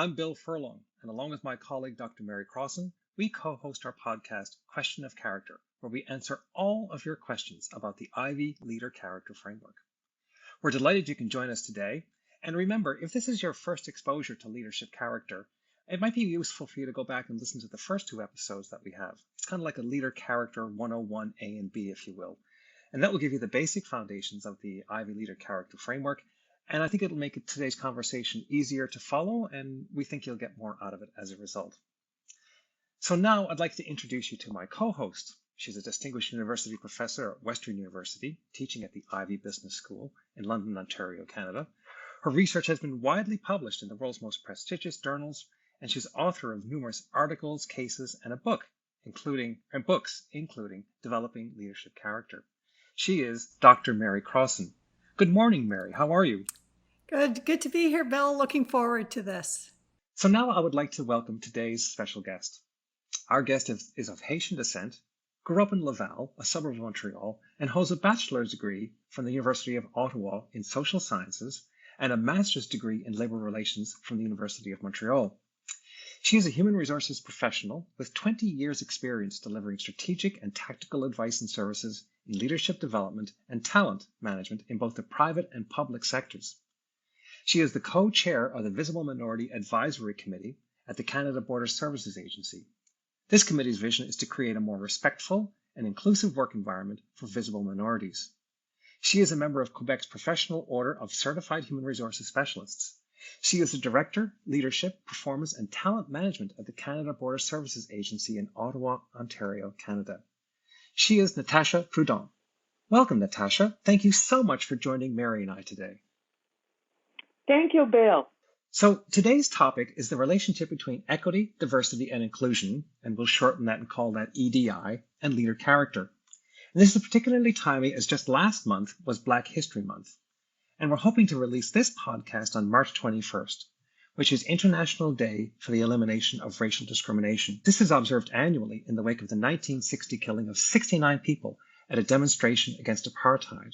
I'm Bill Furlong, and along with my colleague Dr. Mary Crossan, we co-host our podcast, Question of Character, where we answer all of your questions about the Ivy Leader Character Framework. We're delighted you can join us today. And remember, if this is your first exposure to leadership character, it might be useful for you to go back and listen to the first two episodes that we have. It's kind of like a Leader Character 101 A and B, if you will. And that will give you the basic foundations of the Ivy Leader Character Framework. And I think it'll make today's conversation easier to follow, and we think you'll get more out of it as a result. So now I'd like to introduce you to my co-host. She's a distinguished university professor at Western University, teaching at the Ivy Business School in London, Ontario, Canada. Her research has been widely published in the world's most prestigious journals, and she's author of numerous articles, cases, and books, including Developing Leadership Character. She is Dr. Mary Crossan. Good morning, Mary. How are you? Good to be here, Bill. Looking forward to this. So now I would like to welcome today's special guest. Our guest is of Haitian descent, grew up in Laval, a suburb of Montreal, and holds a bachelor's degree from the University of Ottawa in social sciences and a master's degree in labor relations from the University of Montreal. She is a human resources professional with 20 years experience delivering strategic and tactical advice and services in leadership development and talent management in both the private and public sectors. She is the co-chair of the Visible Minority Advisory Committee at the Canada Border Services Agency. This committee's vision is to create a more respectful and inclusive work environment for visible minorities. She is a member of Quebec's Professional Order of Certified Human Resources Specialists. She is the Director, Leadership, Performance and Talent Management at the Canada Border Services Agency in Ottawa, Ontario, Canada. She is Natacha Prudent. Welcome, Natasha. Thank you so much for joining Mary and I today. Thank you, Bill. So today's topic is the relationship between equity, diversity, and inclusion, and we'll shorten that and call that EDI, and leader character. And this is particularly timely as just last month was Black History Month. And we're hoping to release this podcast on March 21st, which is International Day for the Elimination of Racial Discrimination. This is observed annually in the wake of the 1960 killing of 69 people at a demonstration against apartheid,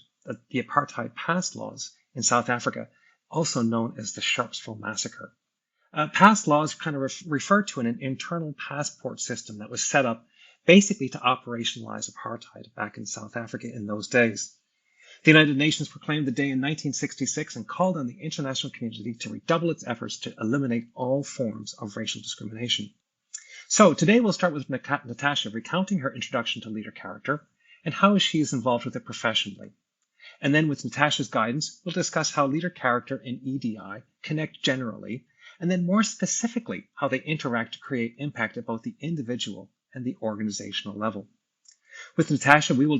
the apartheid pass laws in South Africa, also known as the Sharpeville Massacre. Pass laws kind of refer to an internal passport system that was set up basically to operationalize apartheid back in South Africa in those days. The United Nations proclaimed the day in 1966 and called on the international community to redouble its efforts to eliminate all forms of racial discrimination. So today we'll start with Natasha recounting her introduction to leader character and how she is involved with it professionally. And then with Natasha's guidance, we'll discuss how leader character and EDI connect generally, and then more specifically, how they interact to create impact at both the individual and the organizational level. With Natasha, we will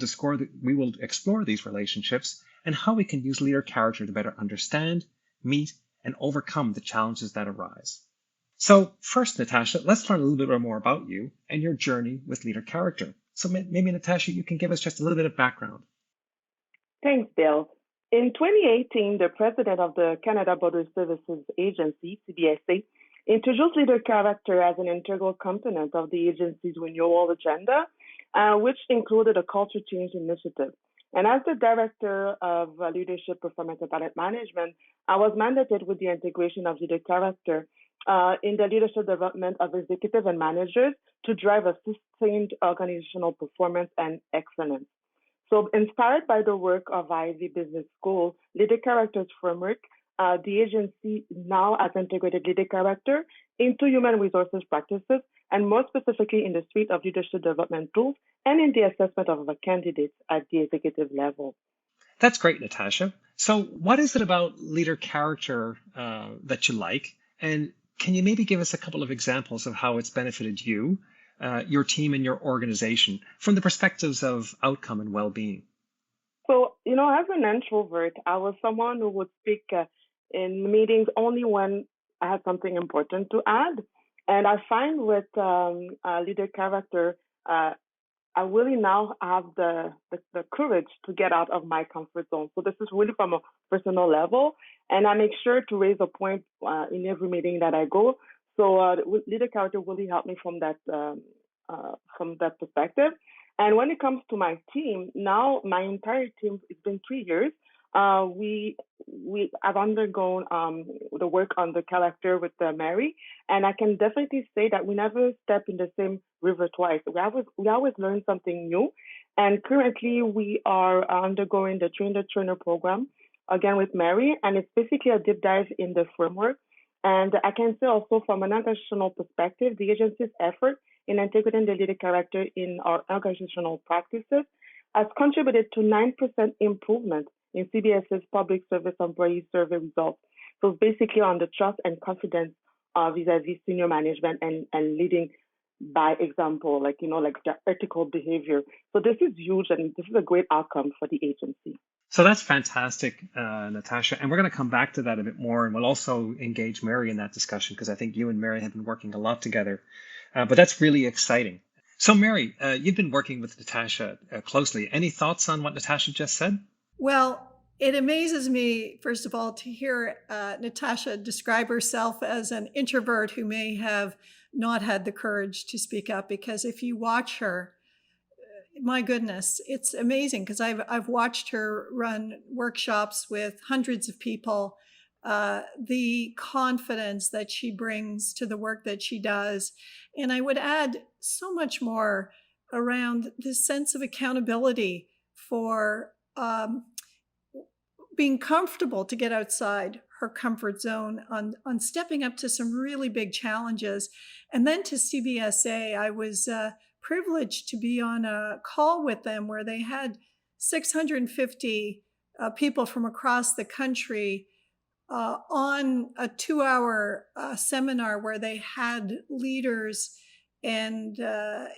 explore these relationships and how we can use leader character to better understand, meet, and overcome the challenges that arise. So first, Natasha, let's learn a little bit more about you and your journey with leader character. So maybe, Natasha, you can give us just a little bit of background. Thanks, Bill. In 2018, the president of the Canada Border Services Agency, CBSA, introduced leader character as an integral component of the agency's renewal agenda, which included a culture change initiative. And as the director of leadership, performance, and talent management, I was mandated with the integration of leader character in the leadership development of executives and managers to drive a sustained organizational performance and excellence. So inspired by the work of Ivy Business School, Leader Characters Framework, the agency now has integrated leader character into human resources practices, and more specifically in the suite of leadership development tools and in the assessment of candidates at the executive level. That's great, Natasha. So what is it about leader character that you like? And can you maybe give us a couple of examples of how it's benefited you, your team, and your organization from the perspectives of outcome and well-being? So, as an introvert, I was someone who would speak in meetings only when I had something important to add. And I find with leader character, I really now have the courage to get out of my comfort zone. So this is really from a personal level. And I make sure to raise a point in every meeting that I go. So leader character really helped me from that perspective. And when it comes to my team, now my entire team, it's been 3 years. We have undergone the work on the character with Mary, and I can definitely say that we never step in the same river twice. We always learn something new, and currently we are undergoing the Train the Trainer program again with Mary, and it's basically a deep dive in the framework. And I can say also from an organizational perspective, the agency's effort in integrating the leader character in our organizational practices has contributed to 9% improvement in CBS's public service employee survey results. So it's basically on the trust and confidence vis-a-vis senior management and leading by example, like the ethical behavior. So this is huge and this is a great outcome for the agency. So that's fantastic, Natasha. And we're going to come back to that a bit more. And we'll also engage Mary in that discussion because I think you and Mary have been working a lot together. But that's really exciting. So Mary, you've been working with Natasha closely. Any thoughts on what Natasha just said? Well, it amazes me, first of all, to hear Natasha describe herself as an introvert who may have not had the courage to speak up, because if you watch her, my goodness, it's amazing because I've watched her run workshops with hundreds of people. The confidence that she brings to the work that she does. And I would add so much more around this sense of accountability for being comfortable to get outside her comfort zone on stepping up to some really big challenges. And then to CBSA, I was privileged to be on a call with them where they had 650 people from across the country on a 2-hour seminar where they had leaders and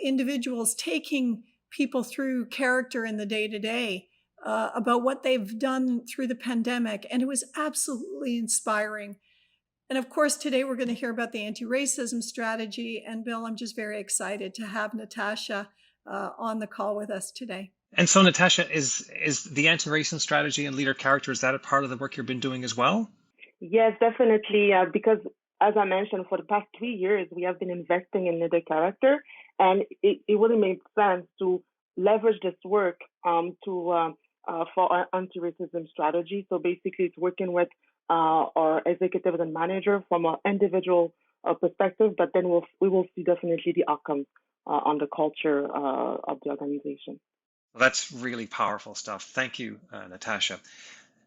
individuals taking people through character in the day-to-day about what they've done through the pandemic. And it was absolutely inspiring. And of course, today we're going to hear about the anti-racism strategy. And Bill, I'm just very excited to have Natasha on the call with us today. And so, Natasha, is the anti-racism strategy and leader character, is that a part of the work you've been doing as well? Yes, definitely. Because as I mentioned, for the past 3 years, we have been investing in leader character, and it really made sense to leverage this work for our anti-racism strategy. So basically, it's working with our executives and manager from an individual perspective, but then we will see definitely the outcomes on the culture of the organization. Well, that's really powerful stuff. Thank you, Natasha.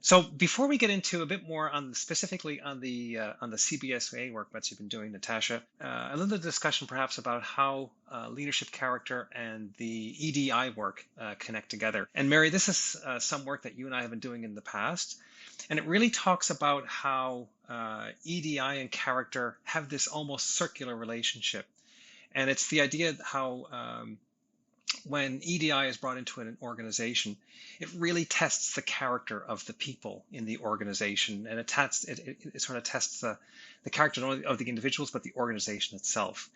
So before we get into a bit more on specifically on the CBSA work that you've been doing, Natasha, a little discussion perhaps about how leadership character and the EDI work connect together. And Mary, this is some work that you and I have been doing in the past, and it really talks about how EDI and character have this almost circular relationship. And it's the idea how when EDI is brought into an organization, it really tests the character of the people in the organization, and it sort of tests the character not only of the individuals but the organization itself.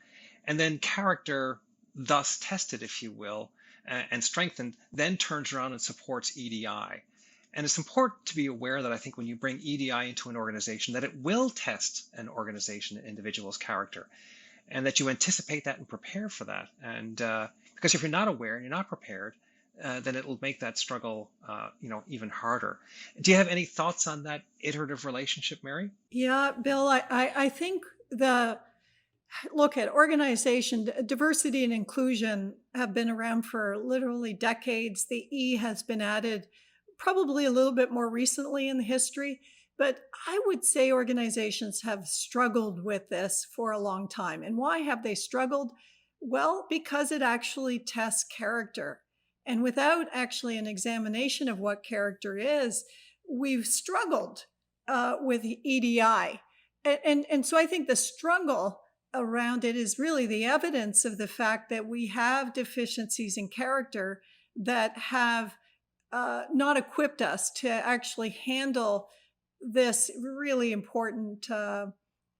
And then character, thus tested, if you will, and strengthened, then turns around and supports EDI. And it's important to be aware that I think when you bring EDI into an organization, that it will test an organization, an individual's character, and that you anticipate that and prepare for that. And because if you're not aware and you're not prepared, then it'll make that struggle, even harder. Do you have any thoughts on that iterative relationship, Mary? Yeah, Bill, I think look at organization, diversity and inclusion have been around for literally decades. The E has been added probably a little bit more recently in the history, but I would say organizations have struggled with this for a long time. And why have they struggled? Well, because it actually tests character. And without actually an examination of what character is, we've struggled with EDI. And so I think the struggle around it is really the evidence of the fact that we have deficiencies in character that have not equipped us to actually handle this really important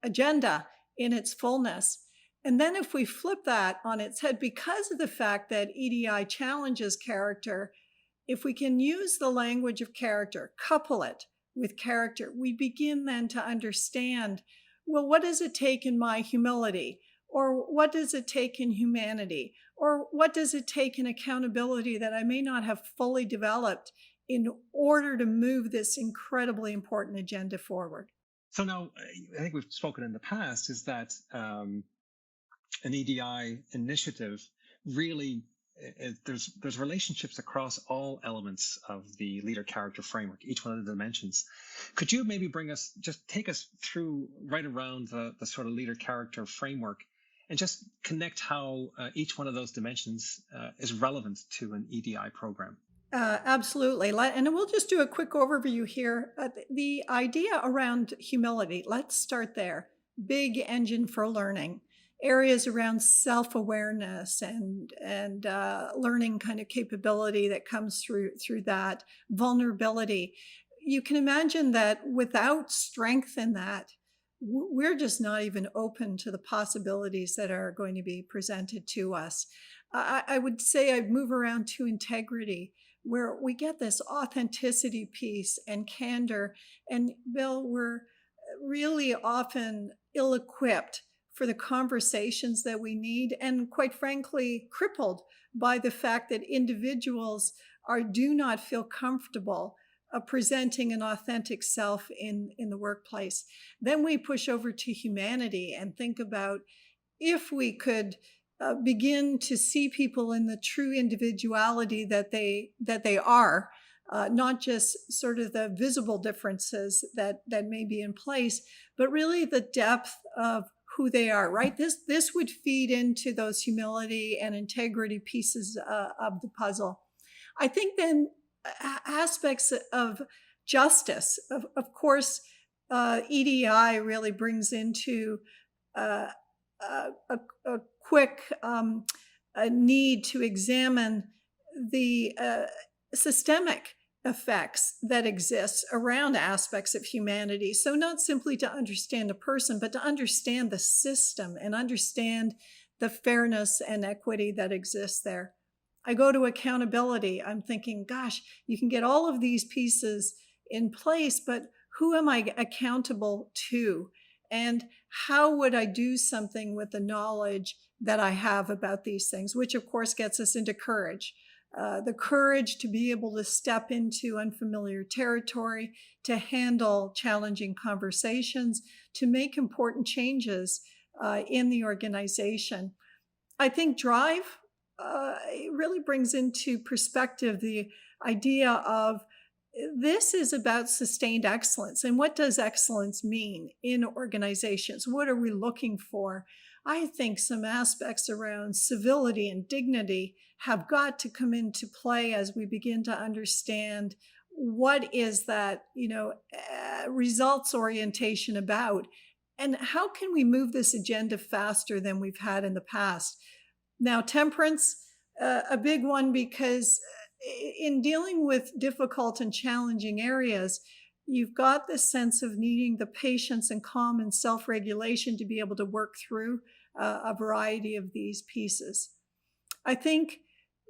agenda in its fullness. And then if we flip that on its head, because of the fact that EDI challenges character, if we can use the language of character, couple it with character, we begin then to understand, well, what does it take in my humility? Or what does it take in humanity? Or what does it take in accountability that I may not have fully developed in order to move this incredibly important agenda forward. So now, I think we've spoken in the past, is that an EDI initiative really, there's relationships across all elements of the leader character framework, each one of the dimensions. Could you maybe take us through right around the sort of leader character framework and just connect how each one of those dimensions is relevant to an EDI program? Absolutely. And we'll just do a quick overview here. The idea around humility, let's start there. Big engine for learning. Areas around self-awareness and learning kind of capability that comes through that. Vulnerability. You can imagine that without strength in that, we're just not even open to the possibilities that are going to be presented to us. I would say I'd move around to integrity, where we get this authenticity piece and candor. And Bill, we're really often ill-equipped for the conversations that we need, and quite frankly, crippled by the fact that individuals do not feel comfortable presenting an authentic self in the workplace. Then we push over to humanity and think about if we could begin to see people in the true individuality that they are, not just sort of the visible differences that may be in place, but really the depth of who they are, right? This would feed into those humility and integrity pieces of the puzzle. I think then aspects of justice, of course, EDI really brings into a quick need to examine the systemic effects that exist around aspects of humanity. So not simply to understand a person, but to understand the system and understand the fairness and equity that exists there. I go to accountability. I'm thinking, gosh, you can get all of these pieces in place, but who am I accountable to? And how would I do something with the knowledge that I have about these things, which of course gets us into courage. The courage to be able to step into unfamiliar territory, to handle challenging conversations, to make important changes in the organization. I think drive it really brings into perspective the idea of this is about sustained excellence. And what does excellence mean in organizations? What are we looking for? I think some aspects around civility and dignity have got to come into play as we begin to understand what is that, results orientation about, and how can we move this agenda faster than we've had in the past. Now, temperance, a big one, because in dealing with difficult and challenging areas, you've got this sense of needing the patience and calm and self-regulation to be able to work through a variety of these pieces. I think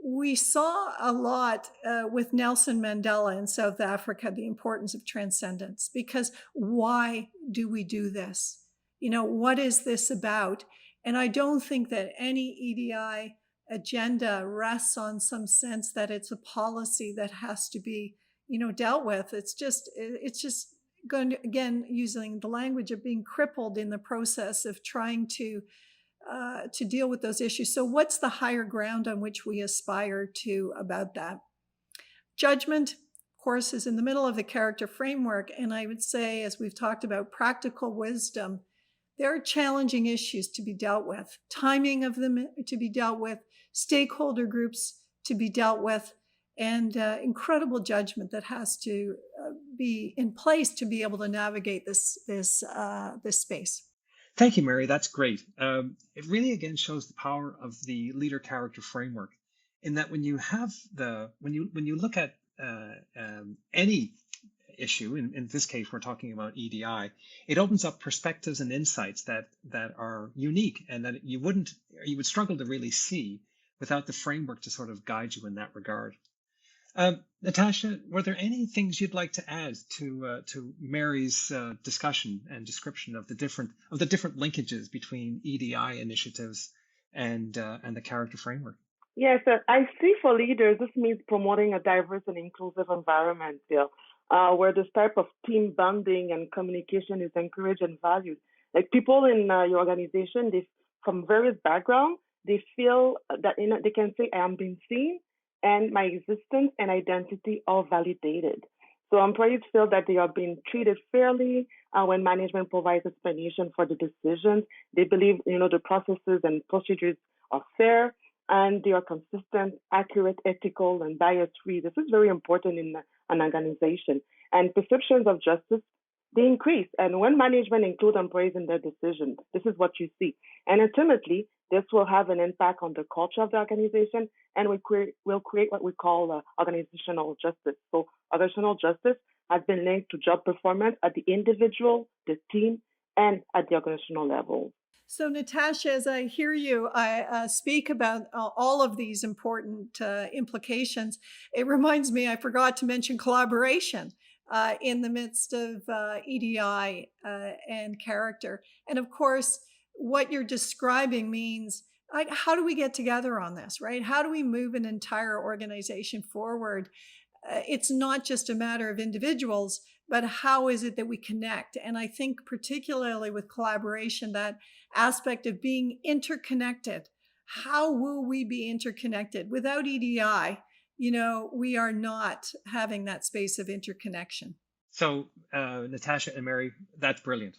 we saw a lot with Nelson Mandela in South Africa, the importance of transcendence, because why do we do this? What is this about? And I don't think that any EDI agenda rests on some sense that it's a policy that has to be, dealt with. It's just going to, again, using the language of being crippled in the process of trying to deal with those issues. So what's the higher ground on which we aspire to about that? Judgment, of course, is in the middle of the character framework. And I would say, as we've talked about, practical wisdom. There are challenging issues to be dealt with, timing of them to be dealt with, stakeholder groups to be dealt with, and incredible judgment that has to be in place to be able to navigate this space. Thank you, Mary. That's great. It really again shows the power of the leader character framework, in that when you look at any issue, in this case we're talking about EDI, it opens up perspectives and insights that are unique and that you would struggle to really see without the framework to sort of guide you in that regard. Natasha, were there any things you'd like to add to Mary's discussion and description of the different linkages between EDI initiatives and the character framework? Yes, I see for leaders, this means promoting a diverse and inclusive environment, Bill, where this type of team bonding and communication is encouraged and valued. Like people in your organization, they from various backgrounds, they feel that they can say, I am being seen and my existence and identity are validated. So employees feel that they are being treated fairly when management provides explanation for the decisions. They believe, the processes and procedures are fair and they are consistent, accurate, ethical, and bias-free. This is very important in an organization. And perceptions of justice, they increase. And when management includes employees in their decisions, this is what you see. And ultimately, this will have an impact on the culture of the organization and will create what we call organizational justice. So organizational justice has been linked to job performance at the individual, the team, and at the organizational level. So, Natasha, as I hear you speak about all of these important implications, it reminds me I forgot to mention collaboration in the midst of EDI and character. And of course, what you're describing means like, how do we get together on this, right? How do we move an entire organization forward? It's not just a matter of individuals, but how is it that we connect? And I think, particularly with collaboration, that aspect of being interconnected. How will we be interconnected? Without EDI, we are not having that space of interconnection. So, Natasha and Mary, that's brilliant.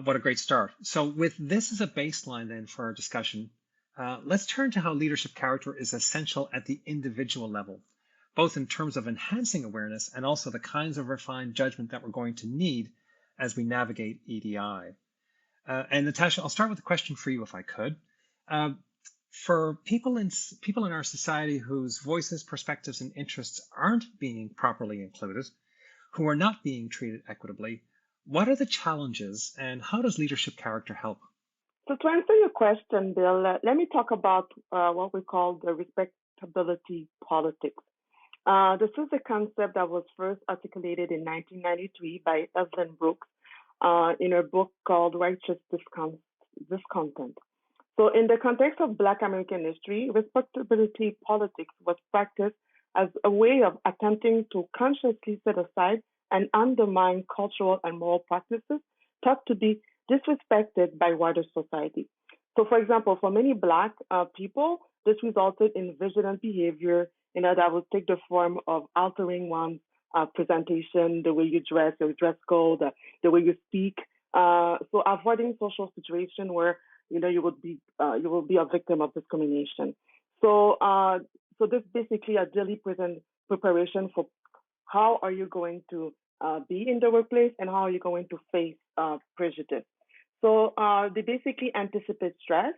What a great start. So, with this as a baseline then for our discussion, let's turn to how leadership character is essential at the individual level, both in terms of enhancing awareness and also the kinds of refined judgment that we're going to need as we navigate EDI. And Natasha, I'll start with a question for you, if I could. For people in our society whose voices, perspectives, and interests aren't being properly included, who are not being treated equitably, what are the challenges and how does leadership character help? So to answer your question, Bill, let me talk about what we call the respectability politics. This is a concept that was first articulated in 1993 by Evelyn Brooks in her book called Righteous Discontent. So in the context of Black American history, respectability politics was practiced as a way of attempting to consciously set aside and undermine cultural and moral practices thought to be disrespected by wider society. So for example, for many Black people, this resulted in vigilant behavior, that would take the form of altering one's presentation, the way you dress, your dress code, the way you speak. So avoiding social situation where you will be a victim of discrimination. So this basically a daily present preparation for how are you going to be in the workplace and how are you going to face prejudice. So they basically anticipate stress.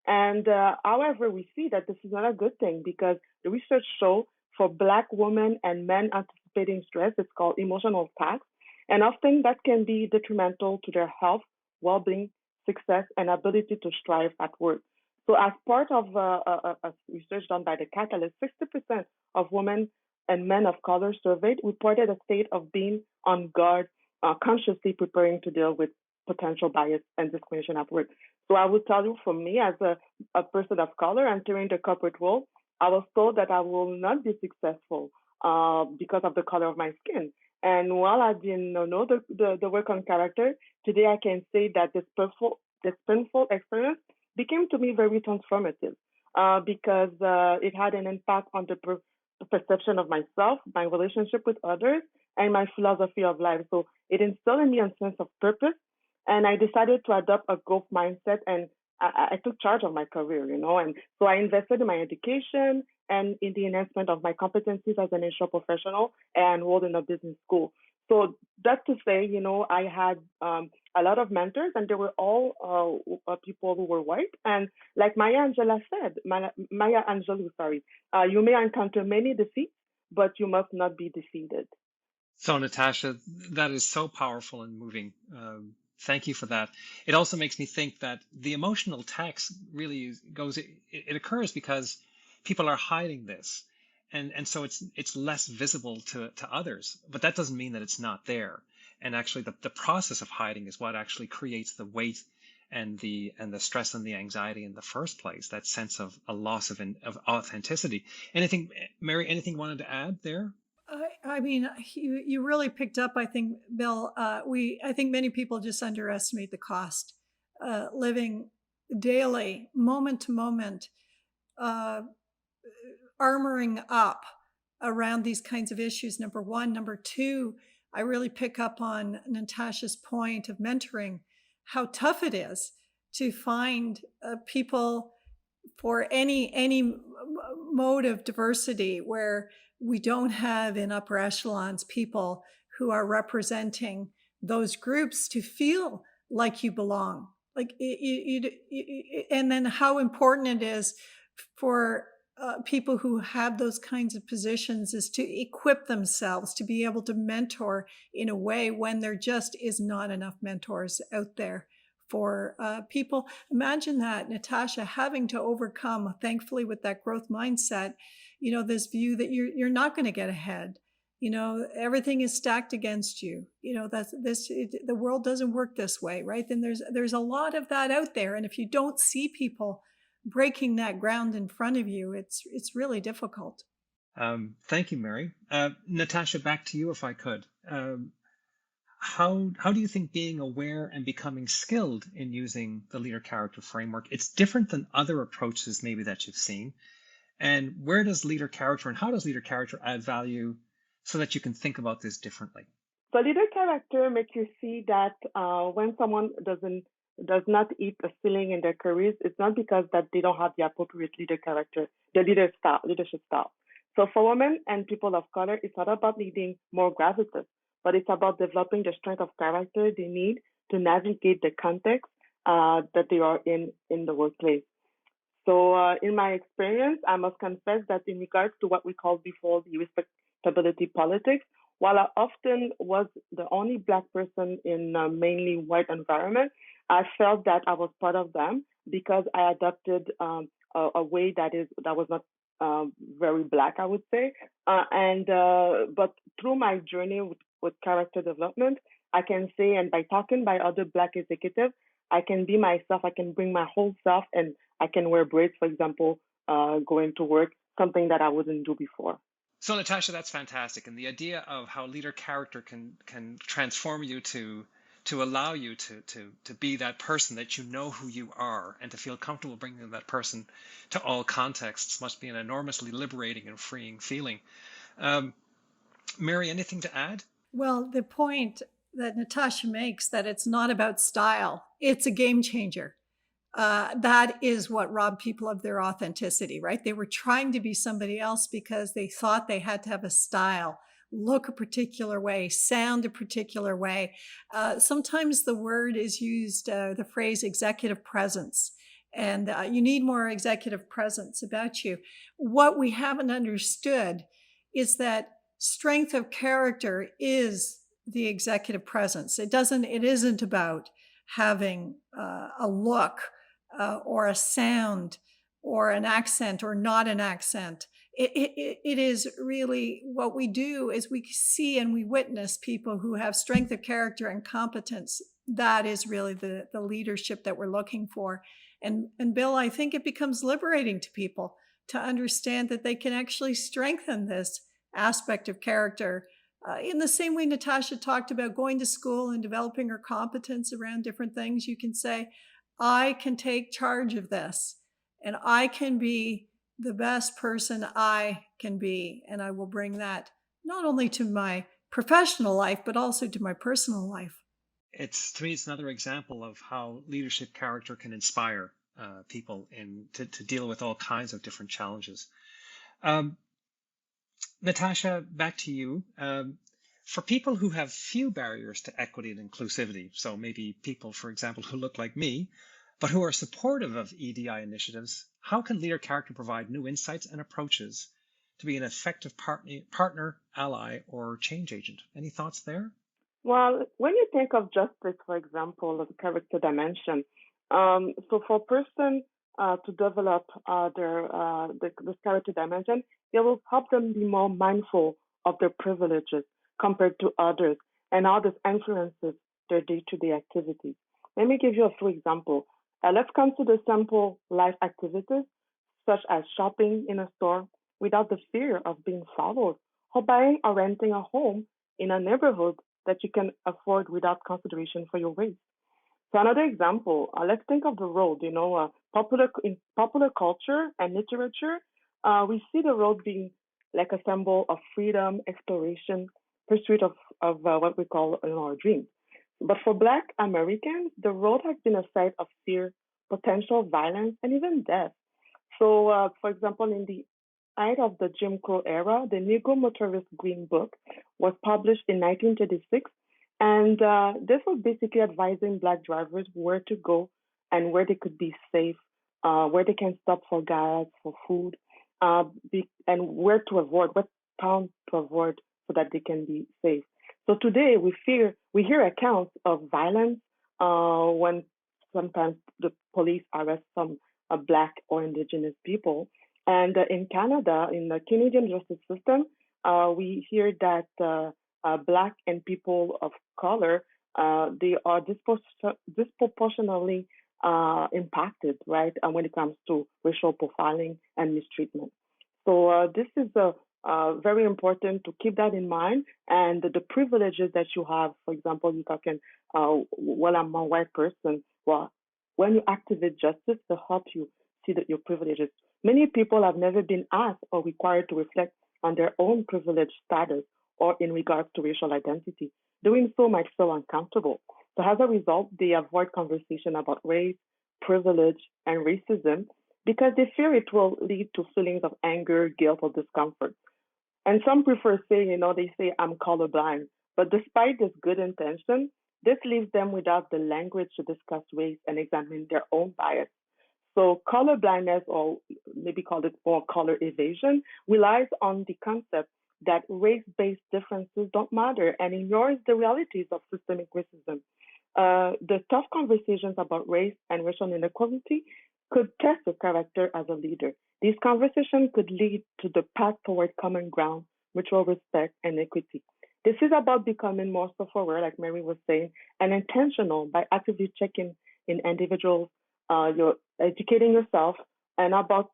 And however, we see that this is not a good thing because the research shows for Black women and men anticipating stress, it's called emotional tax. And often that can be detrimental to their health, well-being, success, and ability to strive at work. So as part of a research done by the Catalyst, 60% of women and men of color surveyed reported a state of being on guard, consciously preparing to deal with potential bias and discrimination at work. So I would tell you, for me, as a person of color entering the corporate world, I was told that I will not be successful because of the color of my skin. And while I didn't know the work on character, today I can say that this painful experience became to me very transformative because it had an impact on the perception of myself, my relationship with others, and my philosophy of life. So it instilled in me a sense of purpose. And I decided to adopt a growth mindset and I took charge of my career, and so I invested in my education and in the enhancement of my competencies as an HR professional and enrolled in a business school. So that to say, I had a lot of mentors and they were all people who were white. And like Maya Angelou, you may encounter many defeats, but you must not be defeated. So, Natasha, that is so powerful and moving. Thank you for that. It also makes me think that the emotional tax really it occurs because people are hiding this. And so it's less visible to others, but that doesn't mean that it's not there. And actually the process of hiding is what actually creates the weight and the stress and the anxiety in the first place, that sense of a loss of authenticity. Anything, Mary, anything you wanted to add there? I mean, you really picked up, I think, Bill. I think many people just underestimate the cost. Living daily, moment to moment, uh, armoring up around these kinds of issues. Number one. Number two, I really pick up on Natasha's point of mentoring, how tough it is to find people for any mode of diversity where we don't have in upper echelons people who are representing those groups to feel like you belong, like and then how important it is for people who have those kinds of positions is to equip themselves to be able to mentor in a way when there just is not enough mentors out there for people. Imagine that, Natasha, having to overcome, thankfully, with that growth mindset, this view that you're not going to get ahead. Everything is stacked against you. The world doesn't work this way, right? Then there's a lot of that out there, and if you don't see people breaking that ground in front of you, it's really difficult. Thank you, Mary. Natasha, back to you if I could. How do you think being aware and becoming skilled in using the leader character framework, it's different than other approaches maybe that you've seen? And where does leader character and how does leader character add value so that you can think about this differently? So leader character makes you see that when someone does not hit a ceiling in their careers, it's not because that they don't have the appropriate leader character, the leadership style. So for women and people of color, it's not about needing more gravitas, but it's about developing the strength of character they need to navigate the context that they are in the workplace. So in my experience, I must confess that in regards to what we called before the respectability politics, while I often was the only Black person in a mainly white environment, I felt that I was part of them because I adopted a way that was not very Black, I would say. But through my journey with character development, I can say, and by talking by other Black executives, I can be myself. I can bring my whole self, and I can wear braids, for example, going to work, something that I wouldn't do before. So, Natasha, that's fantastic. And the idea of how leader character can transform you to allow you to be that person, that you know who you are, and to feel comfortable bringing that person to all contexts must be an enormously liberating and freeing feeling. Mary, anything to add? Well, the point that Natasha makes, that it's not about style, it's a game changer. That is what robbed people of their authenticity, right? They were trying to be somebody else because they thought they had to have a style, look a particular way, sound a particular way. Sometimes the word is used, the phrase executive presence, and you need more executive presence about you. What we haven't understood is that strength of character is the executive presence. It isn't about having a look or a sound or an accent or not an accent. It is really what we do is we see and we witness people who have strength of character and competence. That is really the leadership that we're looking for. And Bill, I think it becomes liberating to people to understand that they can actually strengthen this aspect of character. In the same way Natasha talked about going to school and developing her competence around different things, you can say, I can take charge of this and I can be the best person I can be. And I will bring that not only to my professional life, but also to my personal life. To me, it's another example of how leadership character can inspire people to deal with all kinds of different challenges. Natasha, back to you. For people who have few barriers to equity and inclusivity, so maybe people, for example, who look like me, but who are supportive of EDI initiatives, how can leader character provide new insights and approaches to be an effective partner, ally, or change agent? Any thoughts there? Well, when you think of justice, for example, as a character dimension, so for a person to develop this character dimension, it will help them be more mindful of their privileges compared to others and how this influences their day-to-day activities. Let me give you a few examples. Let's consider simple life activities such as shopping in a store without the fear of being followed, or buying or renting a home in a neighborhood that you can afford without consideration for your race. So another example, let's think of the road. In popular culture and literature, we see the road being like a symbol of freedom, exploration, pursuit of what we call our dreams. But for Black Americans, the road has been a site of fear, potential violence, and even death. So, for example, in the height of the Jim Crow era, the Negro Motorist Green Book was published in 1936, and this was basically advising Black drivers where to go and where they could be safe, where they can stop for gas, for food, and where to avoid, what town to avoid so that they can be safe. So today we hear accounts of violence when sometimes the police arrest some Black or Indigenous people. And in Canada, in the Canadian justice system, we hear that Black and people of color they are disproportionately impacted, right, when it comes to racial profiling and mistreatment. So this is very important to keep that in mind, and the privileges that you have. For example, you're talking, well, I'm a white person. Well, when you activate justice, to help you see that your privileges. Many people have never been asked or required to reflect on their own privileged status or in regards to racial identity. Doing so might feel uncomfortable. So as a result, they avoid conversation about race, privilege, and racism because they fear it will lead to feelings of anger, guilt, or discomfort. And some prefer saying, they say, I'm colorblind. But despite this good intention, this leaves them without the language to discuss race and examine their own bias. So color blindness, or maybe call it or color evasion, relies on the concept that race-based differences don't matter and ignores the realities of systemic racism. The tough conversations about race and racial inequality could test your character as a leader. These conversations could lead to the path toward common ground, mutual respect, and equity. This is about becoming more self-aware, like Mary was saying, and intentional by actively checking in individuals, you're educating yourself, and about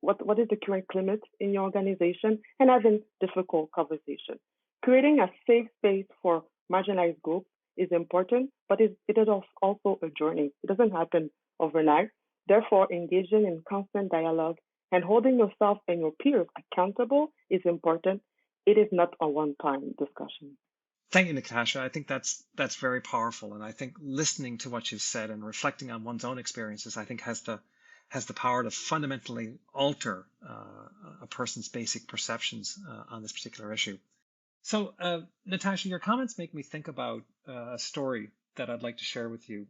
what is the current climate in your organization, and having difficult conversation. Creating a safe space for marginalized groups is important, but it is also a journey. It doesn't happen overnight. Therefore, engaging in constant dialogue and holding yourself and your peers accountable is important. It is not a one-time discussion. Thank you, Natasha. I think that's very powerful, and I think listening to what you've said and reflecting on one's own experiences, I think has the power to fundamentally alter a person's basic perceptions on this particular issue. So, Natasha, your comments make me think about a story that I'd like to share with you.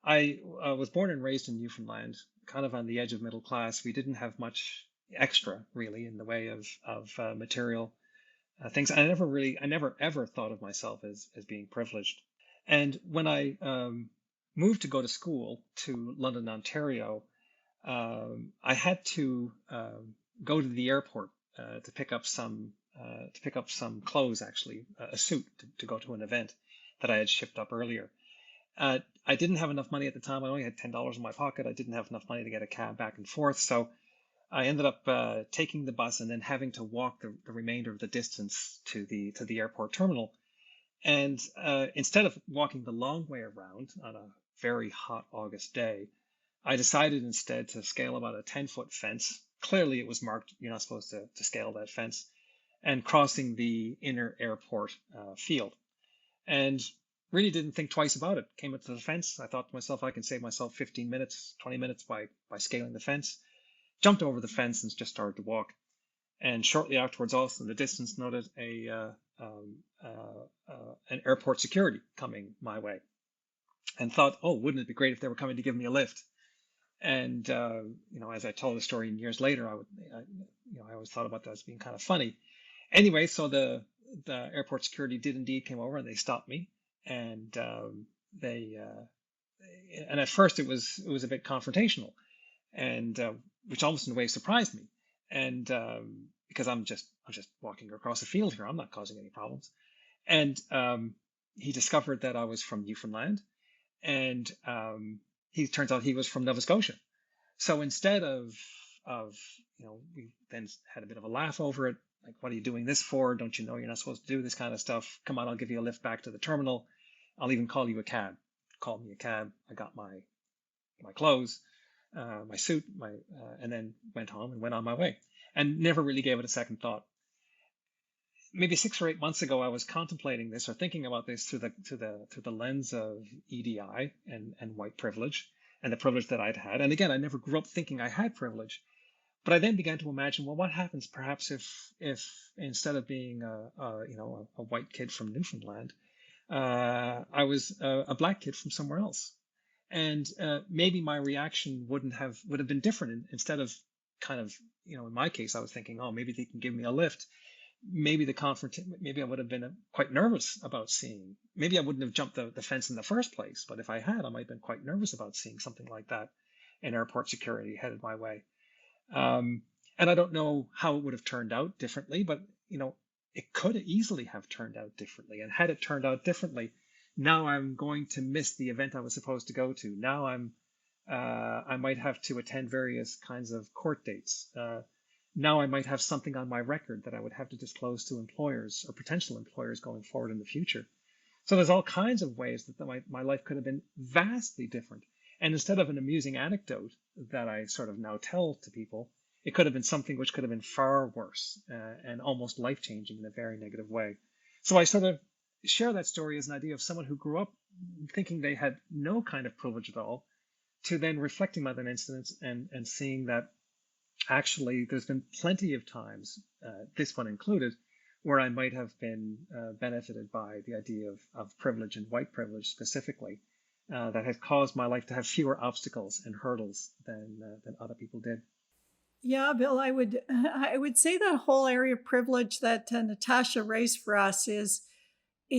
I was born and raised in Newfoundland, kind of on the edge of middle class. We didn't have much extra, really, in the way of material things. I never ever thought of myself as being privileged. And when I moved to go to school to London, Ontario, I had to go to the airport to pick up some clothes, actually, a suit to go to an event that I had shipped up earlier. I didn't have enough money at the time. I only had $10 in my pocket. I didn't have enough money to get a cab back and forth. So I ended up taking the bus and then having to walk the remainder of the distance to the airport terminal. And instead of walking the long way around on a very hot August day, I decided instead to scale about a 10-foot fence. Clearly, it was marked, you're not supposed to scale that fence, and crossing the inner airport field. And really didn't think twice about it. Came up to the fence. I thought to myself, I can save myself 15 minutes, 20 minutes by scaling the fence. Jumped over the fence and just started to walk. And shortly afterwards, also in the distance, noted an airport security coming my way, and thought, oh, wouldn't it be great if they were coming to give me a lift? And as I told the story years later, I always thought about that as being kind of funny. Anyway, so the airport security did indeed came over and they stopped me, and and at first it was a bit confrontational, and which almost in a way surprised me, and because I'm just walking across the field here, I'm not causing any problems, and he discovered that I was from Newfoundland, and he turns out he was from Nova Scotia. So instead of we then had a bit of a laugh over it. Like, what are you doing this for? Don't you know you're not supposed to do this kind of stuff? Come on, I'll give you a lift back to the terminal. I'll even call you a cab. Called me a cab. I got my clothes, my suit, and then went home and went on my way, and never really gave it a second thought. Maybe 6 or 8 months ago, I was contemplating this or thinking about this through the lens of EDI and white privilege and the privilege that I'd had. And again, I never grew up thinking I had privilege. But I then began to imagine, well, what happens perhaps if instead of being a white kid from Newfoundland, I was a black kid from somewhere else, and maybe my reaction would have been different. Instead of kind of, in my case, I was thinking, oh, maybe they can give me a lift. Maybe maybe I would have been quite nervous about seeing. Maybe I wouldn't have jumped the fence in the first place, but if I had, I might have been quite nervous about seeing something like that in airport security headed my way. And I don't know how it would have turned out differently, but it could easily have turned out differently. And had it turned out differently, now I'm going to miss the event I was supposed to go to. Now I might have to attend various kinds of court dates. Now I might have something on my record that I would have to disclose to employers or potential employers going forward in the future. So there's all kinds of ways that my life could have been vastly different. And instead of an amusing anecdote that I sort of now tell to people, it could have been something which could have been far worse and almost life-changing in a very negative way. So I sort of share that story as an idea of someone who grew up thinking they had no kind of privilege at all, to then reflecting on that incident and seeing that actually there's been plenty of times, this one included, where I might have been benefited by the idea of privilege and white privilege specifically. That has caused my life to have fewer obstacles and hurdles than other people did. Yeah, Bill, I would say that whole area of privilege that Natasha raised for us is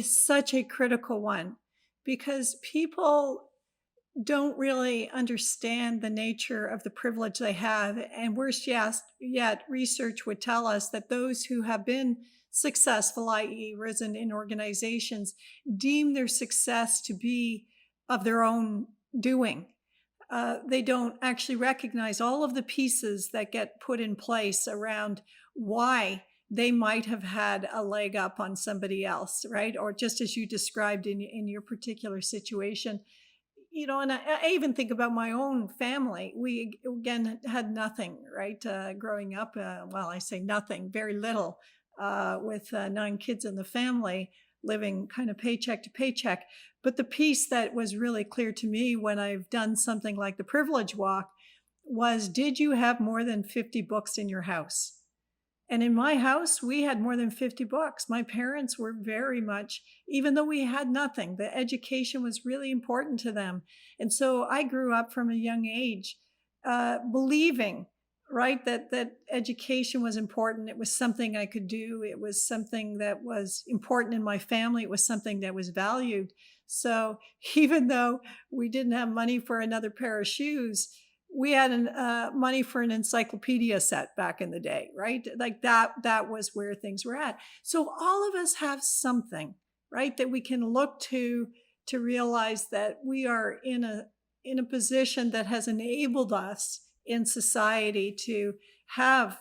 such a critical one, because people don't really understand the nature of the privilege they have. And worse yet, research would tell us that those who have been successful, i.e. risen in organizations, deem their success to be of their own doing. They don't actually recognize all of the pieces that get put in place around why they might have had a leg up on somebody else, right? Or just as you described in your particular situation. And I even think about my own family. We, again, had nothing, right? Growing up, I say nothing, very little, with 9 kids in the family, living kind of paycheck to paycheck. But the piece that was really clear to me when I've done something like the Privilege Walk was, did you have more than 50 books in your house? And in my house, we had more than 50 books. My parents were very much, even though we had nothing, the education was really important to them. And so I grew up from a young age believing, right, that education was important. It was something I could do. It was something that was important in my family. It was something that was valued. So even though we didn't have money for another pair of shoes, we had money for an encyclopedia set back in the day, right? Like that was where things were at. So all of us have something, right, that we can look to realize that we are in a position that has enabled us in society to have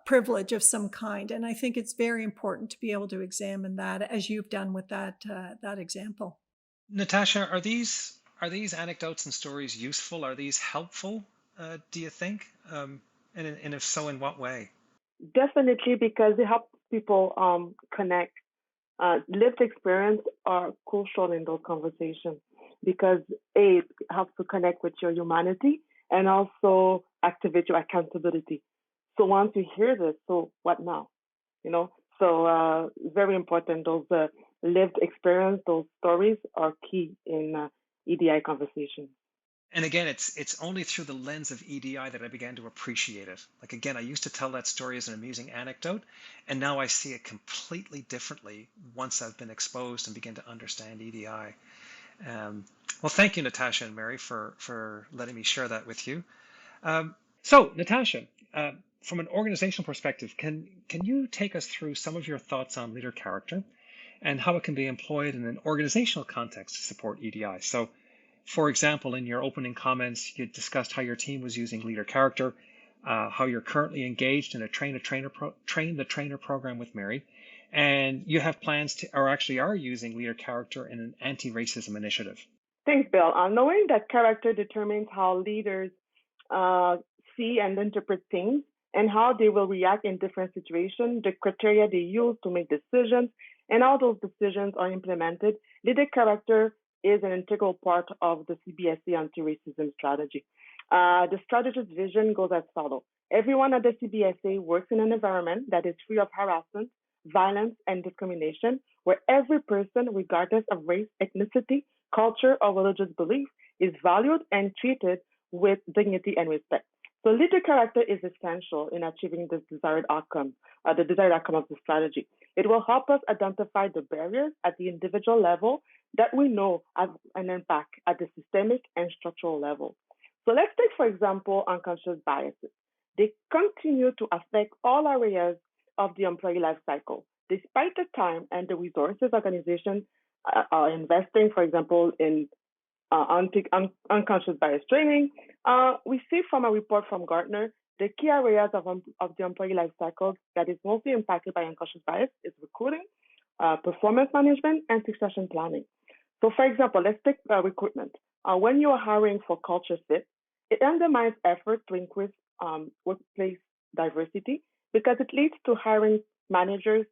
privilege of some kind. And I think it's very important to be able to examine that, as you've done with that example. Natasha, are these anecdotes and stories useful? Are these helpful, do you think? And if so, in what way? Definitely, because they help people connect. Lived experience are crucial in those conversations because it helps to connect with your humanity and also activate your accountability. So once you hear this, so what now? So very important. Those lived experience, those stories are key in EDI conversation. And again, it's only through the lens of EDI that I began to appreciate it. Like, again, I used to tell that story as an amusing anecdote, and now I see it completely differently once I've been exposed and begin to understand EDI. Well, thank you, Natasha and Mary, for letting me share that with you. So, Natasha, from an organizational perspective, can you take us through some of your thoughts on leader character and how it can be employed in an organizational context to support EDI? So, For example, in your opening comments, you discussed how your team was using leader character, how you're currently engaged in a train the trainer program with Mary, and you have plans to, or actually are using leader character in an anti-racism initiative. Thanks, Bill. Knowing that character determines how leaders see and interpret things and how they will react in different situations, the criteria they use to make decisions, and how those decisions are implemented, leader character is an integral part of the CBSA anti-racism strategy. The strategy's vision goes as follows. Everyone at the CBSA works in an environment that is free of harassment, violence, and discrimination, where every person, regardless of race, ethnicity, culture, or religious belief, is valued and treated with dignity and respect. So leader character is essential in achieving this desired outcome, the desired outcome of the strategy. It will help us identify the barriers at the individual level that we know have an impact at the systemic and structural level. So let's take, for example, unconscious biases. They continue to affect all areas of the employee life cycle, despite the time and the resources organizations are investing, for example, in unconscious bias training. We see from a report from Gartner, the key areas of the employee life cycle that is mostly impacted by unconscious bias is recruiting, performance management, and succession planning. So, for example, let's take recruitment. When you are hiring for culture fit, it undermines efforts to increase workplace diversity because it leads to hiring managers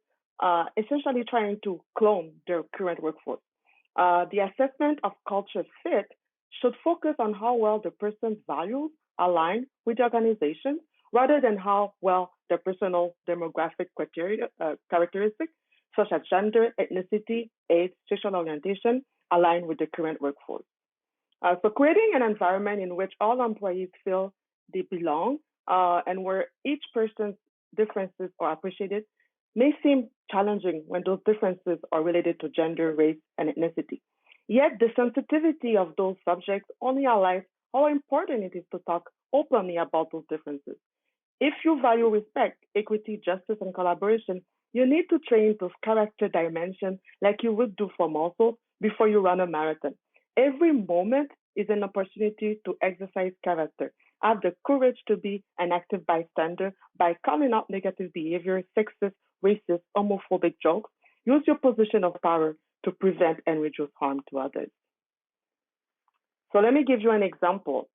essentially trying to clone their current workforce. The assessment of culture fit should focus on how well the person's values align with the organization rather than how well their personal demographic characteristics, such as gender, ethnicity, age, sexual orientation, align with the current workforce. So creating an environment in which all employees feel they belong and where each person's differences are appreciated may seem challenging when those differences are related to gender, race, and ethnicity. Yet the sensitivity of those subjects only highlights how important it is to talk openly about those differences. If you value respect, equity, justice, and collaboration, you need to train those character dimensions like you would do for muscles before you run a marathon. Every moment is an opportunity to exercise character. Have the courage to be an active bystander by calling out negative behavior, sexist, racist, homophobic jokes. Use your position of power to prevent and reduce harm to others. So let me give you an example.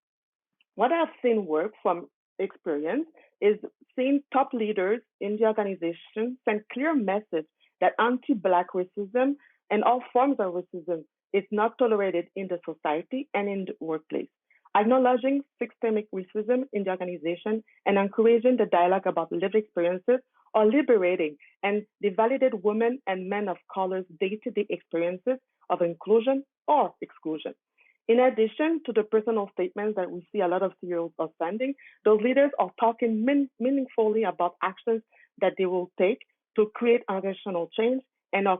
What I've seen work from experience is seeing top leaders in the organization send clear message that anti-Black racism and all forms of racism is not tolerated in the society and in the workplace. Acknowledging systemic racism in the organization and encouraging the dialogue about lived experiences are liberating, and they validate women and men of color's day-to-day experiences of inclusion or exclusion. In addition to the personal statements that we see a lot of CEOs are sending, those leaders are talking meaningfully about actions that they will take to create organizational change and are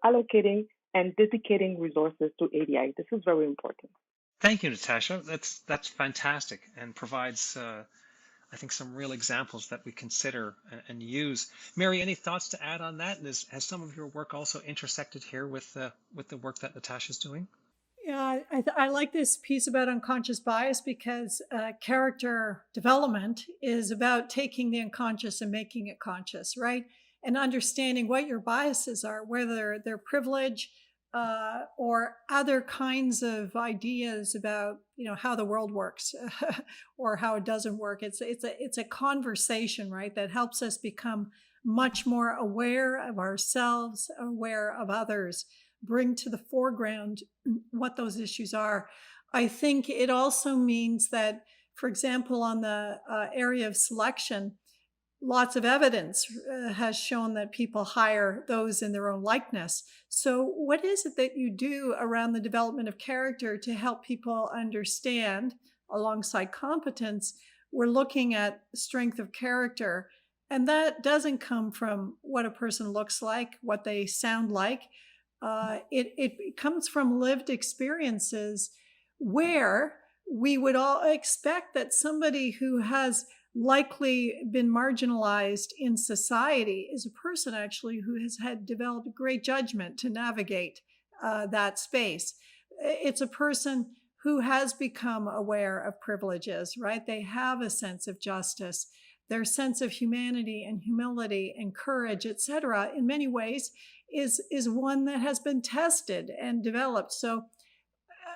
allocating and dedicating resources to EDI. This is very important. Thank you, Natasha. That's fantastic and provides, I think, some real examples that we consider and use. Mary, any thoughts to add on that? And has some of your work also intersected here with the work that Natasha's doing? Yeah, I like this piece about unconscious bias because character development is about taking the unconscious and making it conscious, right? And understanding what your biases are, whether they're privilege or other kinds of ideas about how the world works or how it doesn't work. It's a conversation, right, that helps us become much more aware of ourselves, aware of others, bring to the foreground what those issues are. I think it also means that, for example, on the area of selection, lots of evidence has shown that people hire those in their own likeness. So what is it that you do around the development of character to help people understand, alongside competence, we're looking at strength of character, and that doesn't come from what a person looks like, what they sound like. It comes from lived experiences where we would all expect that somebody who has likely been marginalized in society is a person actually who has had developed great judgment to navigate that space. It's a person who has become aware of privileges, right? They have a sense of justice. Their sense of humanity and humility and courage, etc., in many ways is one that has been tested and developed. So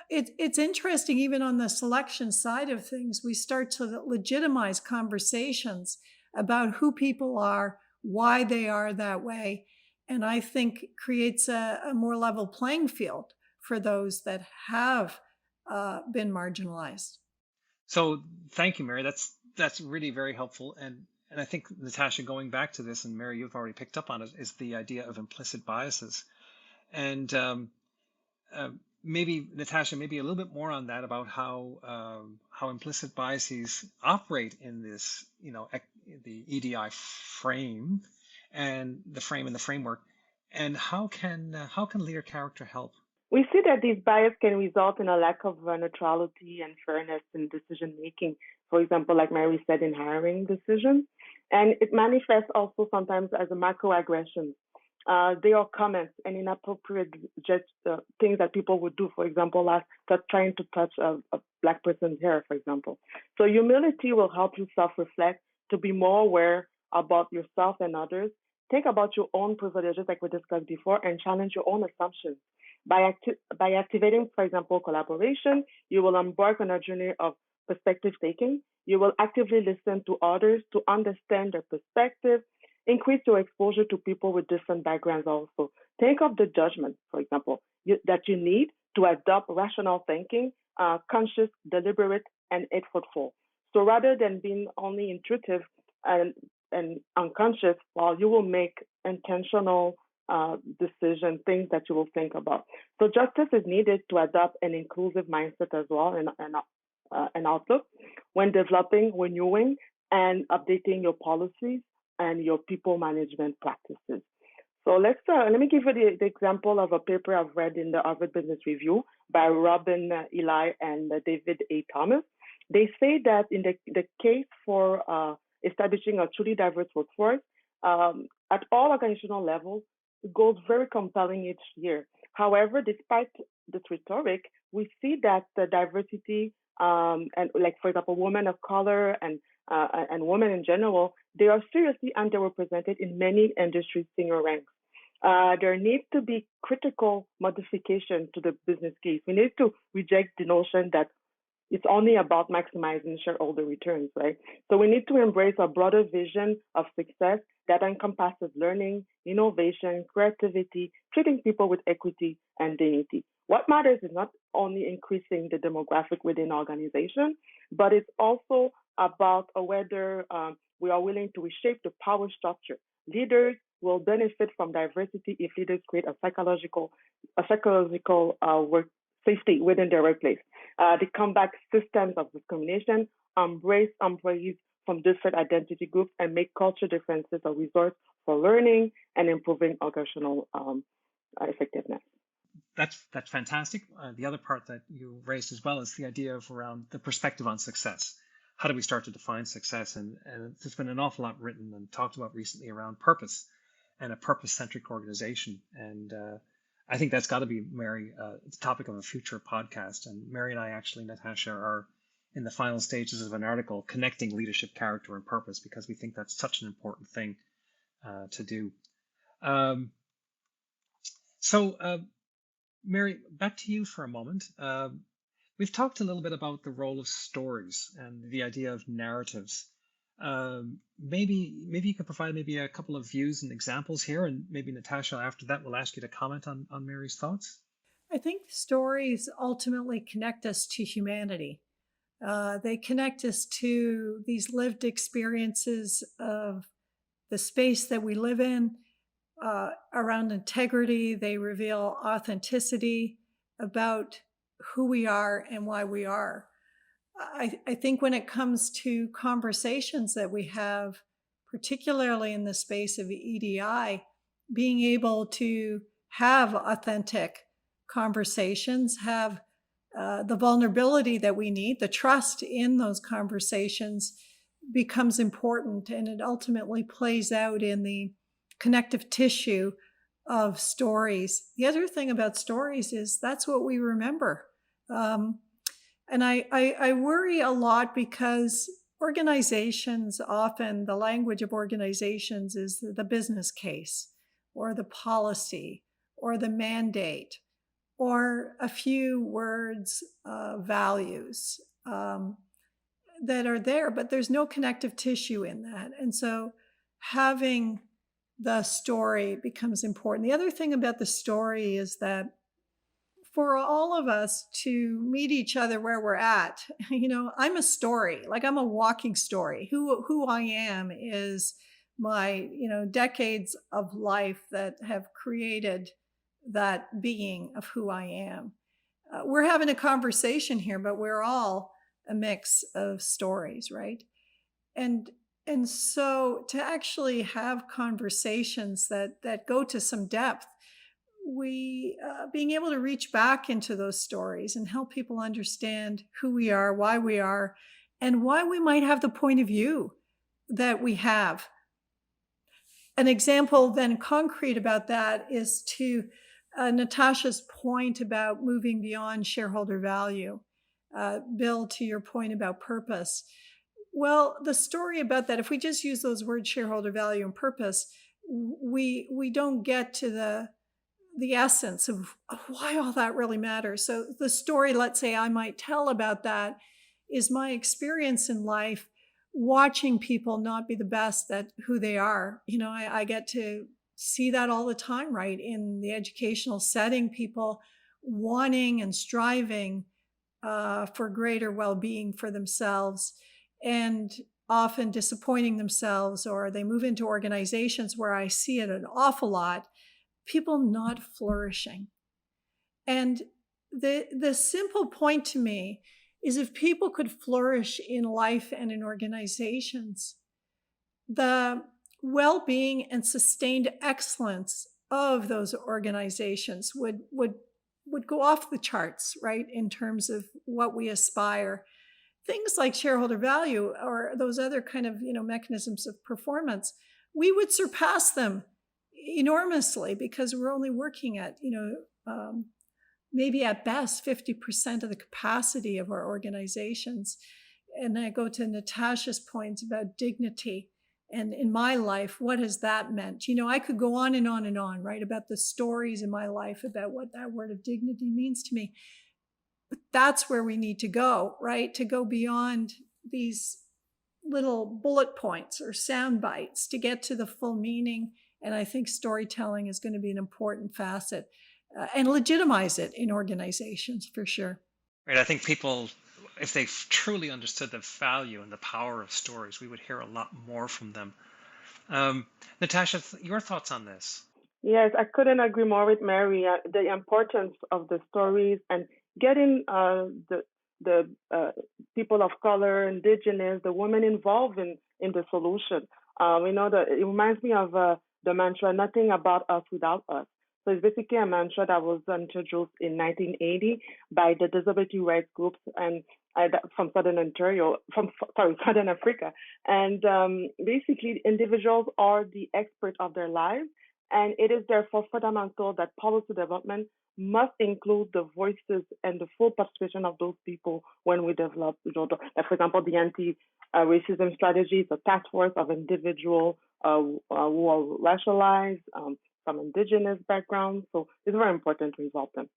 it's interesting, even on the selection side of things, we start to legitimize conversations about who people are, why they are that way, and I think creates a more level playing field for those that have been marginalized. So thank you, Mary. That's really very helpful. And I think, Natasha, going back to this, and Mary, you've already picked up on it, is the idea of implicit biases. And maybe, Natasha, maybe a little bit more on that, about how implicit biases operate in this, the EDI frame and the framework, and how can leader character help? We see that these biases can result in a lack of neutrality and fairness in decision making. For example, like Mary said, in hiring decisions. And it manifests also sometimes as a microaggression. They are comments and inappropriate things that people would do. For example, like trying to touch a Black person's hair, for example. So humility will help you self-reflect, to be more aware about yourself and others. Think about your own privileges, like we discussed before, and challenge your own assumptions. By activating, for example, collaboration, you will embark on a journey of perspective taking. You will actively listen to others to understand their perspective, increase your exposure to people with different backgrounds also. Think of the judgment, for example, that you need to adopt rational thinking, conscious, deliberate, and effortful. So rather than being only intuitive and unconscious, you will make intentional decision, things that you will think about. So justice is needed to adopt an inclusive mindset as well, and outlook when developing, renewing, and updating your policies and your people management practices. So let me give you the example of a paper I've read in the Harvard Business Review by Robin Ely and David A. Thomas. They say that in the case for establishing a truly diverse workforce, at all organizational levels, goals very compelling each year. However, despite this rhetoric, we see that the diversity and, like, for example, women of color and women in general, they are seriously underrepresented in many industry senior ranks. There needs to be critical modification to the business case. We need to reject the notion that it's only about maximizing shareholder returns, right? So we need to embrace a broader vision of success that encompasses learning, innovation, creativity, treating people with equity and dignity. What matters is not only increasing the demographic within an organization, but it's also about whether we are willing to reshape the power structure. Leaders will benefit from diversity if leaders create a psychological work safety within their workplace. They combat systems of discrimination, embrace employees from different identity groups, and make culture differences a resource for learning and improving organizational effectiveness. That's fantastic. The other part that you raised as well is the idea of around the perspective on success. How do we start to define success? And there's been an awful lot written and talked about recently around purpose and a purpose-centric organization. And I think that's got to be, Mary, the topic of a future podcast. And Mary and I actually, Natasha, are in the final stages of an article connecting leadership, character, and purpose, because we think that's such an important thing to do. Mary, back to you for a moment. We've talked a little bit about the role of stories and the idea of narratives. Maybe you could provide maybe a couple of views and examples here, and maybe Natasha, after that, will ask you to comment on Mary's thoughts. I think stories ultimately connect us to humanity. They connect us to these lived experiences of the space that we live in, around integrity. They reveal authenticity about who we are and why we are. I think when it comes to conversations that we have, particularly in the space of EDI, being able to have authentic conversations, have the vulnerability that we need, the trust in those conversations becomes important, and it ultimately plays out in the connective tissue of stories. The other thing about stories is that's what we remember. And I worry a lot because organizations often, the language of organizations is the business case or the policy or the mandate or a few words, values that are there, but there's no connective tissue in that. And so having the story becomes important. The other thing about the story is that for all of us to meet each other where we're at, I'm a story, like I'm a walking story. Who I am is my, decades of life that have created that being of who I am. We're having a conversation here, but we're all a mix of stories, right? And and so to actually have conversations that go to some depth, we being able to reach back into those stories and help people understand who we are, and why we might have the point of view that we have. An example then concrete about that is to Natasha's point about moving beyond shareholder value. Bill, to your point about purpose. Well, the story about that, if we just use those words shareholder value and purpose, we don't get to the essence of why all that really matters. So the story, let's say I might tell about that, is my experience in life watching people not be the best at who they are. I get to see that all the time, right? In the educational setting, people wanting and striving for greater well-being for themselves and often disappointing themselves, or they move into organizations where I see it an awful lot, people not flourishing. And the simple point to me is if people could flourish in life and in organizations, the well-being and sustained excellence of those organizations would go off the charts, right? In terms of what we aspire. Things like shareholder value or those other kind of, mechanisms of performance, we would surpass them enormously because we're only working at, maybe at best 50% of the capacity of our organizations. And I go to Natasha's point about dignity. And in my life, what has that meant? I could go on and on and on, right, about the stories in my life about what that word of dignity means to me. But that's where we need to go, right? To go beyond these little bullet points or sound bites to get to the full meaning. And I think storytelling is going to be an important facet and legitimize it in organizations for sure. Right. I think people, if they truly understood the value and the power of stories, we would hear a lot more from them. Natasha, your thoughts on this? Yes, I couldn't agree more with Mary. The importance of the stories and getting the people of color, indigenous, the women involved in the solution. We know that it reminds me of the mantra, nothing about us without us. So it's basically a mantra that was introduced in 1980 by the disability rights groups and from Southern Africa. And basically, individuals are the expert of their lives. And it is therefore fundamental that policy development must include the voices and the full participation of those people when we develop, for example, the anti-racism strategies, a task force of individuals who are racialized, from indigenous backgrounds. So it's very important to involve them.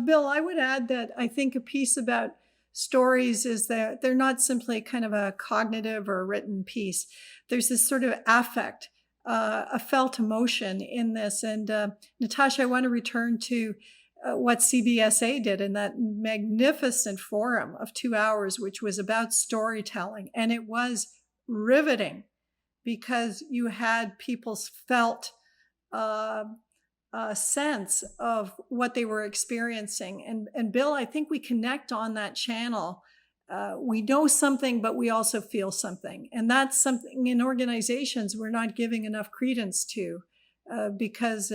Bill, I would add that I think a piece about stories is that they're not simply kind of a cognitive or a written piece. There's this sort of affect, a felt emotion in this. And Natasha, I want to return to what CBSA did in that magnificent forum of 2 hours, which was about storytelling. And it was riveting because you had people's felt sense of what they were experiencing. And Bill, I think we connect on that channel. We know something, but we also feel something. And that's something in organizations we're not giving enough credence to because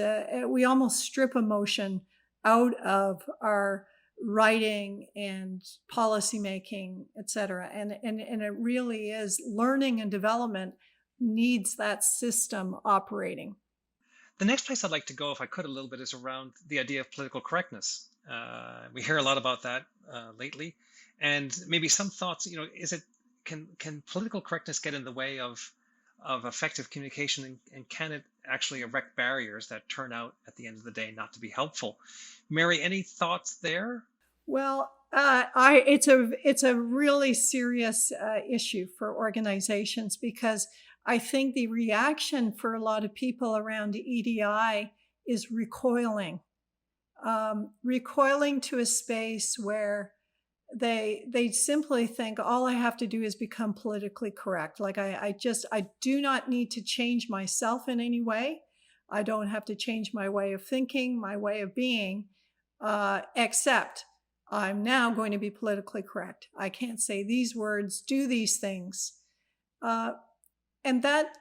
we almost strip emotion out of our writing and policymaking, et cetera. And it really is learning and development needs that system operating. The next place I'd like to go, if I could, a little bit is around the idea of political correctness. We hear a lot about that lately. And maybe some thoughts, is it can political correctness get in the way of effective communication, and can it actually erect barriers that turn out at the end of the day not to be helpful? Mary, any thoughts there? Well, it's a really serious issue for organizations because I think the reaction for a lot of people around EDI is recoiling to a space where they simply think all I have to do is become politically correct. Like I do not need to change myself in any way. I don't have to change my way of thinking, my way of being, except I'm now going to be politically correct. I can't say these words, do these things. Uh, and that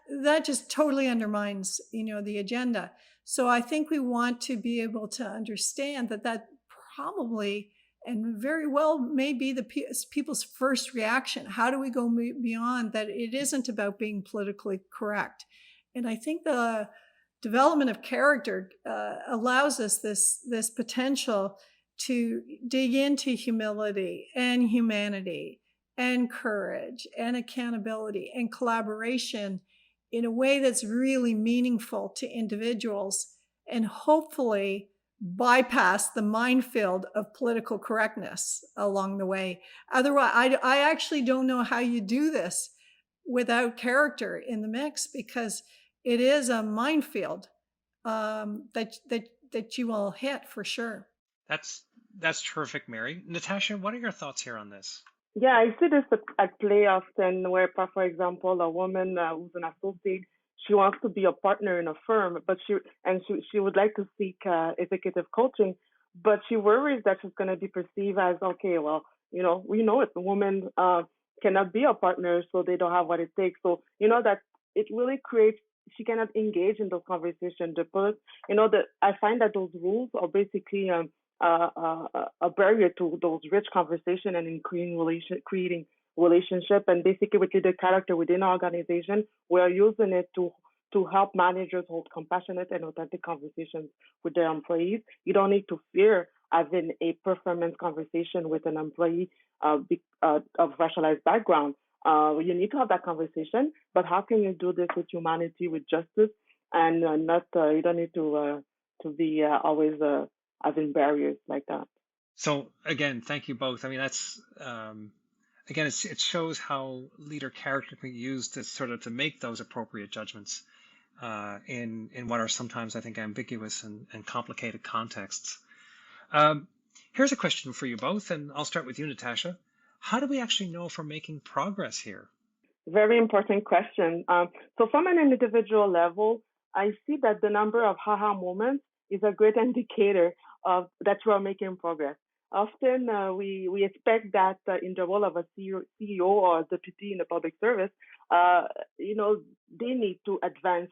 just totally undermines the agenda. So I think we want to be able to understand that probably and very well may be the people's first reaction. How do we go beyond that? It isn't about being politically correct. And I think the development of character allows us this potential to dig into humility and humanity and courage and accountability and collaboration in a way that's really meaningful to individuals, and hopefully bypass the minefield of political correctness along the way. Otherwise, I actually don't know how you do this without character in the mix, because it is a minefield that you will hit for sure. That's terrific, Mary. Natasha, what are your thoughts here on this? Yeah, I see this at play often where, for example, a woman who's an associate, she wants to be a partner in a firm, but she would like to seek executive coaching, but she worries that she's going to be perceived as, okay, well, we know it, the woman cannot be a partner, so they don't have what it takes. So, that it really creates, she cannot engage in those conversations. That I find that those rules are basically a barrier to those rich conversation and in creating relationship. And basically with the character within our organization, we're using it to help managers hold compassionate and authentic conversations with their employees. You don't need to fear having a performance conversation with an employee of racialized background. You need to have that conversation, but how can you do this with humanity, with justice, and not? You don't need to be always having barriers like that. So again, thank you both. I mean, that's again, it shows how leader character can be used to sort of to make those appropriate judgments in what are sometimes, I think, ambiguous and complicated contexts. Here's a question for you both, and I'll start with you, Natasha. How do we actually know if we're making progress here? Very important question. So from an individual level, I see that the number of haha moments is a great indicator of that we are making progress. Often we expect that in the role of a CEO or a deputy in the public service, they need to advance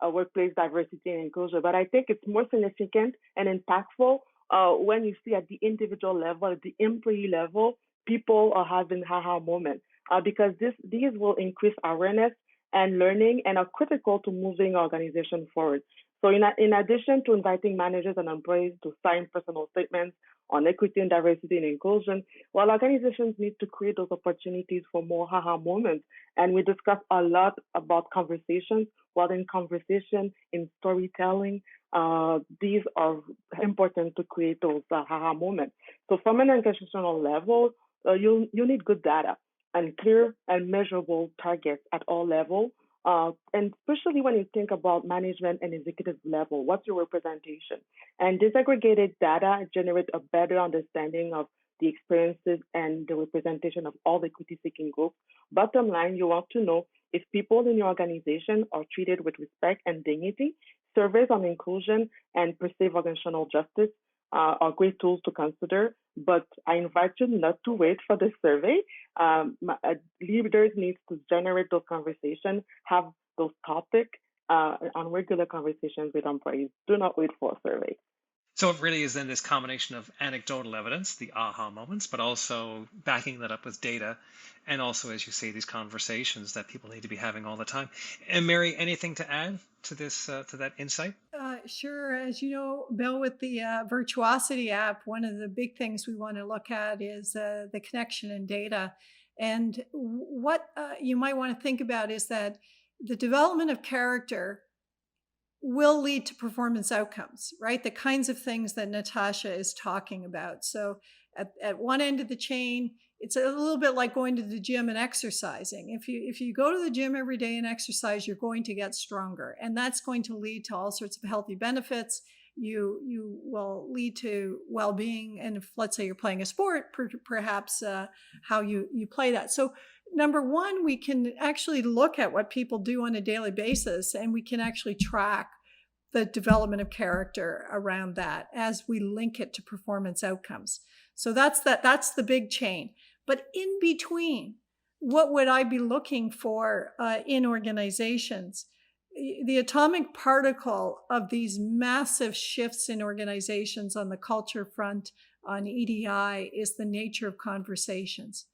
workplace diversity and inclusion. But I think it's more significant and impactful when you see at the individual level, at the employee level, people are having haha moments because these will increase awareness and learning and are critical to moving organization forward. So in addition to inviting managers and employees to sign personal statements on equity and diversity and inclusion, while organizations need to create those opportunities for more haha moments. And we discuss a lot about conversations, while in conversation, in storytelling, these are important to create those haha moments. So from an organizational level, you need good data and clear and measurable targets at all levels. And especially when you think about management and executive level, what's your representation? And disaggregated data generate a better understanding of the experiences and the representation of all equity-seeking groups. Bottom line, you want to know if people in your organization are treated with respect and dignity. Surveys on inclusion and perceived organizational justice are great tools to consider, but I invite you not to wait for the survey. Leaders need to generate those conversations, have those topics on regular conversations with employees. Do not wait for a survey. So it really is then this combination of anecdotal evidence, the aha moments, but also backing that up with data. And also, as you say, these conversations that people need to be having all the time. And Mary, anything to add to this, to that insight? Sure. As you know, Bill, with the Virtuosity app, one of the big things we want to look at is the connection and data. And what you might want to think about is that the development of character will lead to performance outcomes, right? The kinds of things that Natasha is talking about. So at one end of the chain, it's a little bit like going to the gym and exercising. If you go to the gym every day and exercise, you're going to get stronger, and that's going to lead to all sorts of healthy benefits. You will lead to well-being, and if, let's say, you're playing a sport, perhaps how you play that. So number one, we can actually look at what people do on a daily basis, and we can actually track the development of character around that as we link it to performance outcomes. So that's the big chain. But in between, what would I be looking for in organizations? The atomic particle of these massive shifts in organizations on the culture front, on EDI, is the nature of conversations.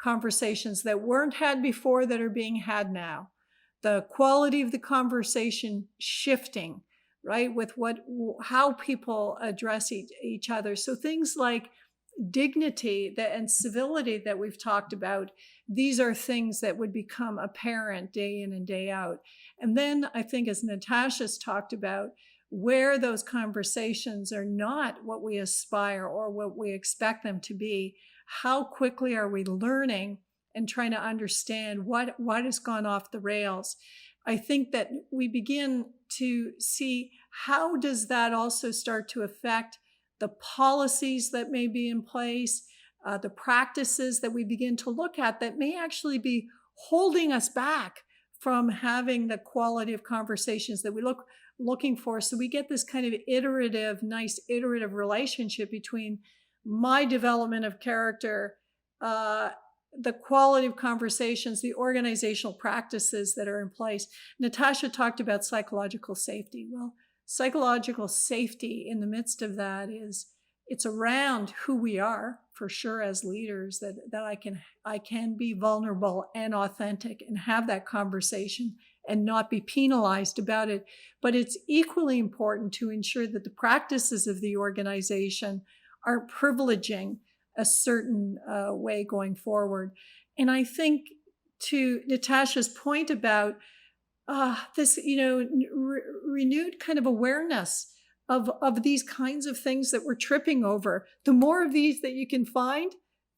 Conversations that weren't had before that are being had now. The quality of the conversation shifting, right, with how people address each other. So things like dignity and civility that we've talked about, these are things that would become apparent day in and day out. And then I think, as Natasha's talked about, where those conversations are not what we aspire or what we expect them to be, how quickly are we learning and trying to understand what has gone off the rails? I think that we begin to see how does that also start to affect the policies that may be in place, the practices that we begin to look at that may actually be holding us back from having the quality of conversations that we looking for. So we get this kind of nice iterative relationship between my development of character, the quality of conversations, the organizational practices that are in place. Natasha talked about psychological safety. Well, psychological safety in the midst of that it's around who we are, for sure, as leaders, that I can be vulnerable and authentic and have that conversation and not be penalized about it. But it's equally important to ensure that the practices of the organization are privileging a certain way going forward. And I think, to Natasha's point about this, renewed kind of awareness of these kinds of things that we're tripping over. The more of these that you can find,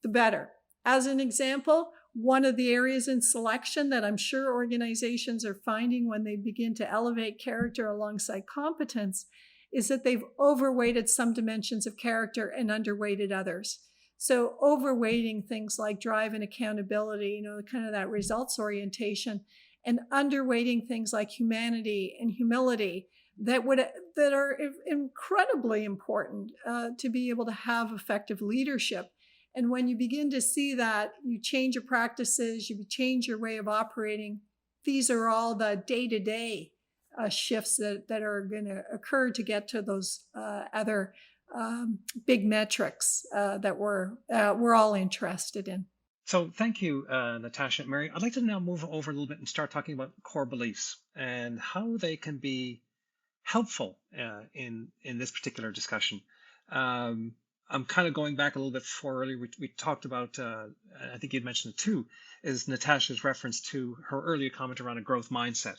the better. As an example, one of the areas in selection that I'm sure organizations are finding when they begin to elevate character alongside competence is that they've overweighted some dimensions of character and underweighted others. So overweighting things like drive and accountability, kind of that results orientation, and underweighting things like humanity and humility that are incredibly important to be able to have effective leadership. And when you begin to see that, you change your practices, you change your way of operating. These are all the day-to-day shifts that are going to occur to get to those other big metrics that we're all interested in. So thank you, Natasha and Mary. I'd like to now move over a little bit and start talking about core beliefs and how they can be helpful in this particular discussion. I'm kind of going back a little bit for earlier. We talked about, I think you'd mentioned it too, is Natasha's reference to her earlier comment around a growth mindset.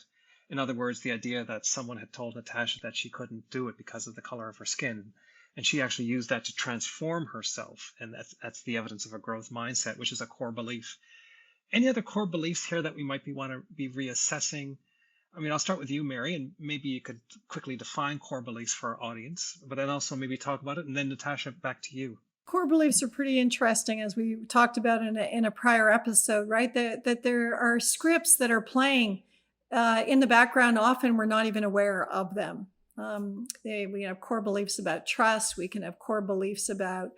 In other words, the idea that someone had told Natasha that she couldn't do it because of the color of her skin. And she actually used that to transform herself. And that's the evidence of a growth mindset, which is a core belief. Any other core beliefs here that we might want to be reassessing? I mean, I'll start with you, Mary, and maybe you could quickly define core beliefs for our audience, but then also maybe talk about it. And then Natasha, back to you. Core beliefs are pretty interesting, as we talked about in a prior episode, right? That there are scripts that are playing in the background. Often we're not even aware of them. We have core beliefs about trust. We can have core beliefs about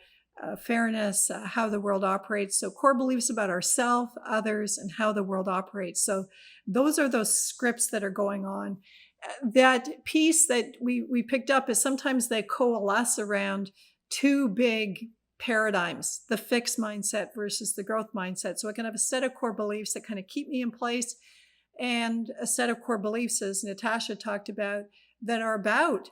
fairness, how the world operates. So core beliefs about ourselves, others, and how the world operates. So those are those scripts that are going on. that piece that we picked up is sometimes they coalesce around two big paradigms, the fixed mindset versus the growth mindset. So I can have a set of core beliefs that kind of keep me in place, and a set of core beliefs, as Natasha talked about, that are about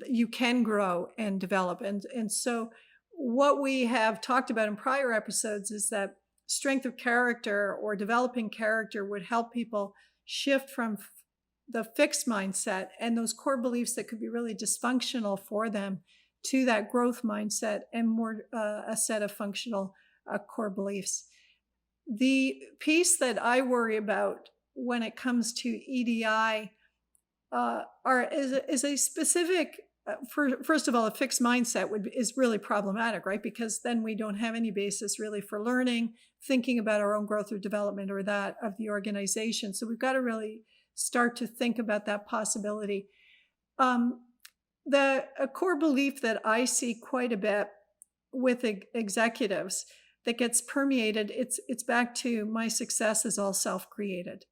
you can grow and develop. And so what we have talked about in prior episodes is that strength of character or developing character would help people shift from the fixed mindset and those core beliefs that could be really dysfunctional for them to that growth mindset and more a set of functional core beliefs. The piece that I worry about when it comes to EDI is a specific, first of all, a fixed mindset is really problematic, right? Because then we don't have any basis really for learning, thinking about our own growth or development or that of the organization. So we've got to really start to think about that possibility. A core belief that I see quite a bit with executives that gets permeated, it's back to my success is all self-created.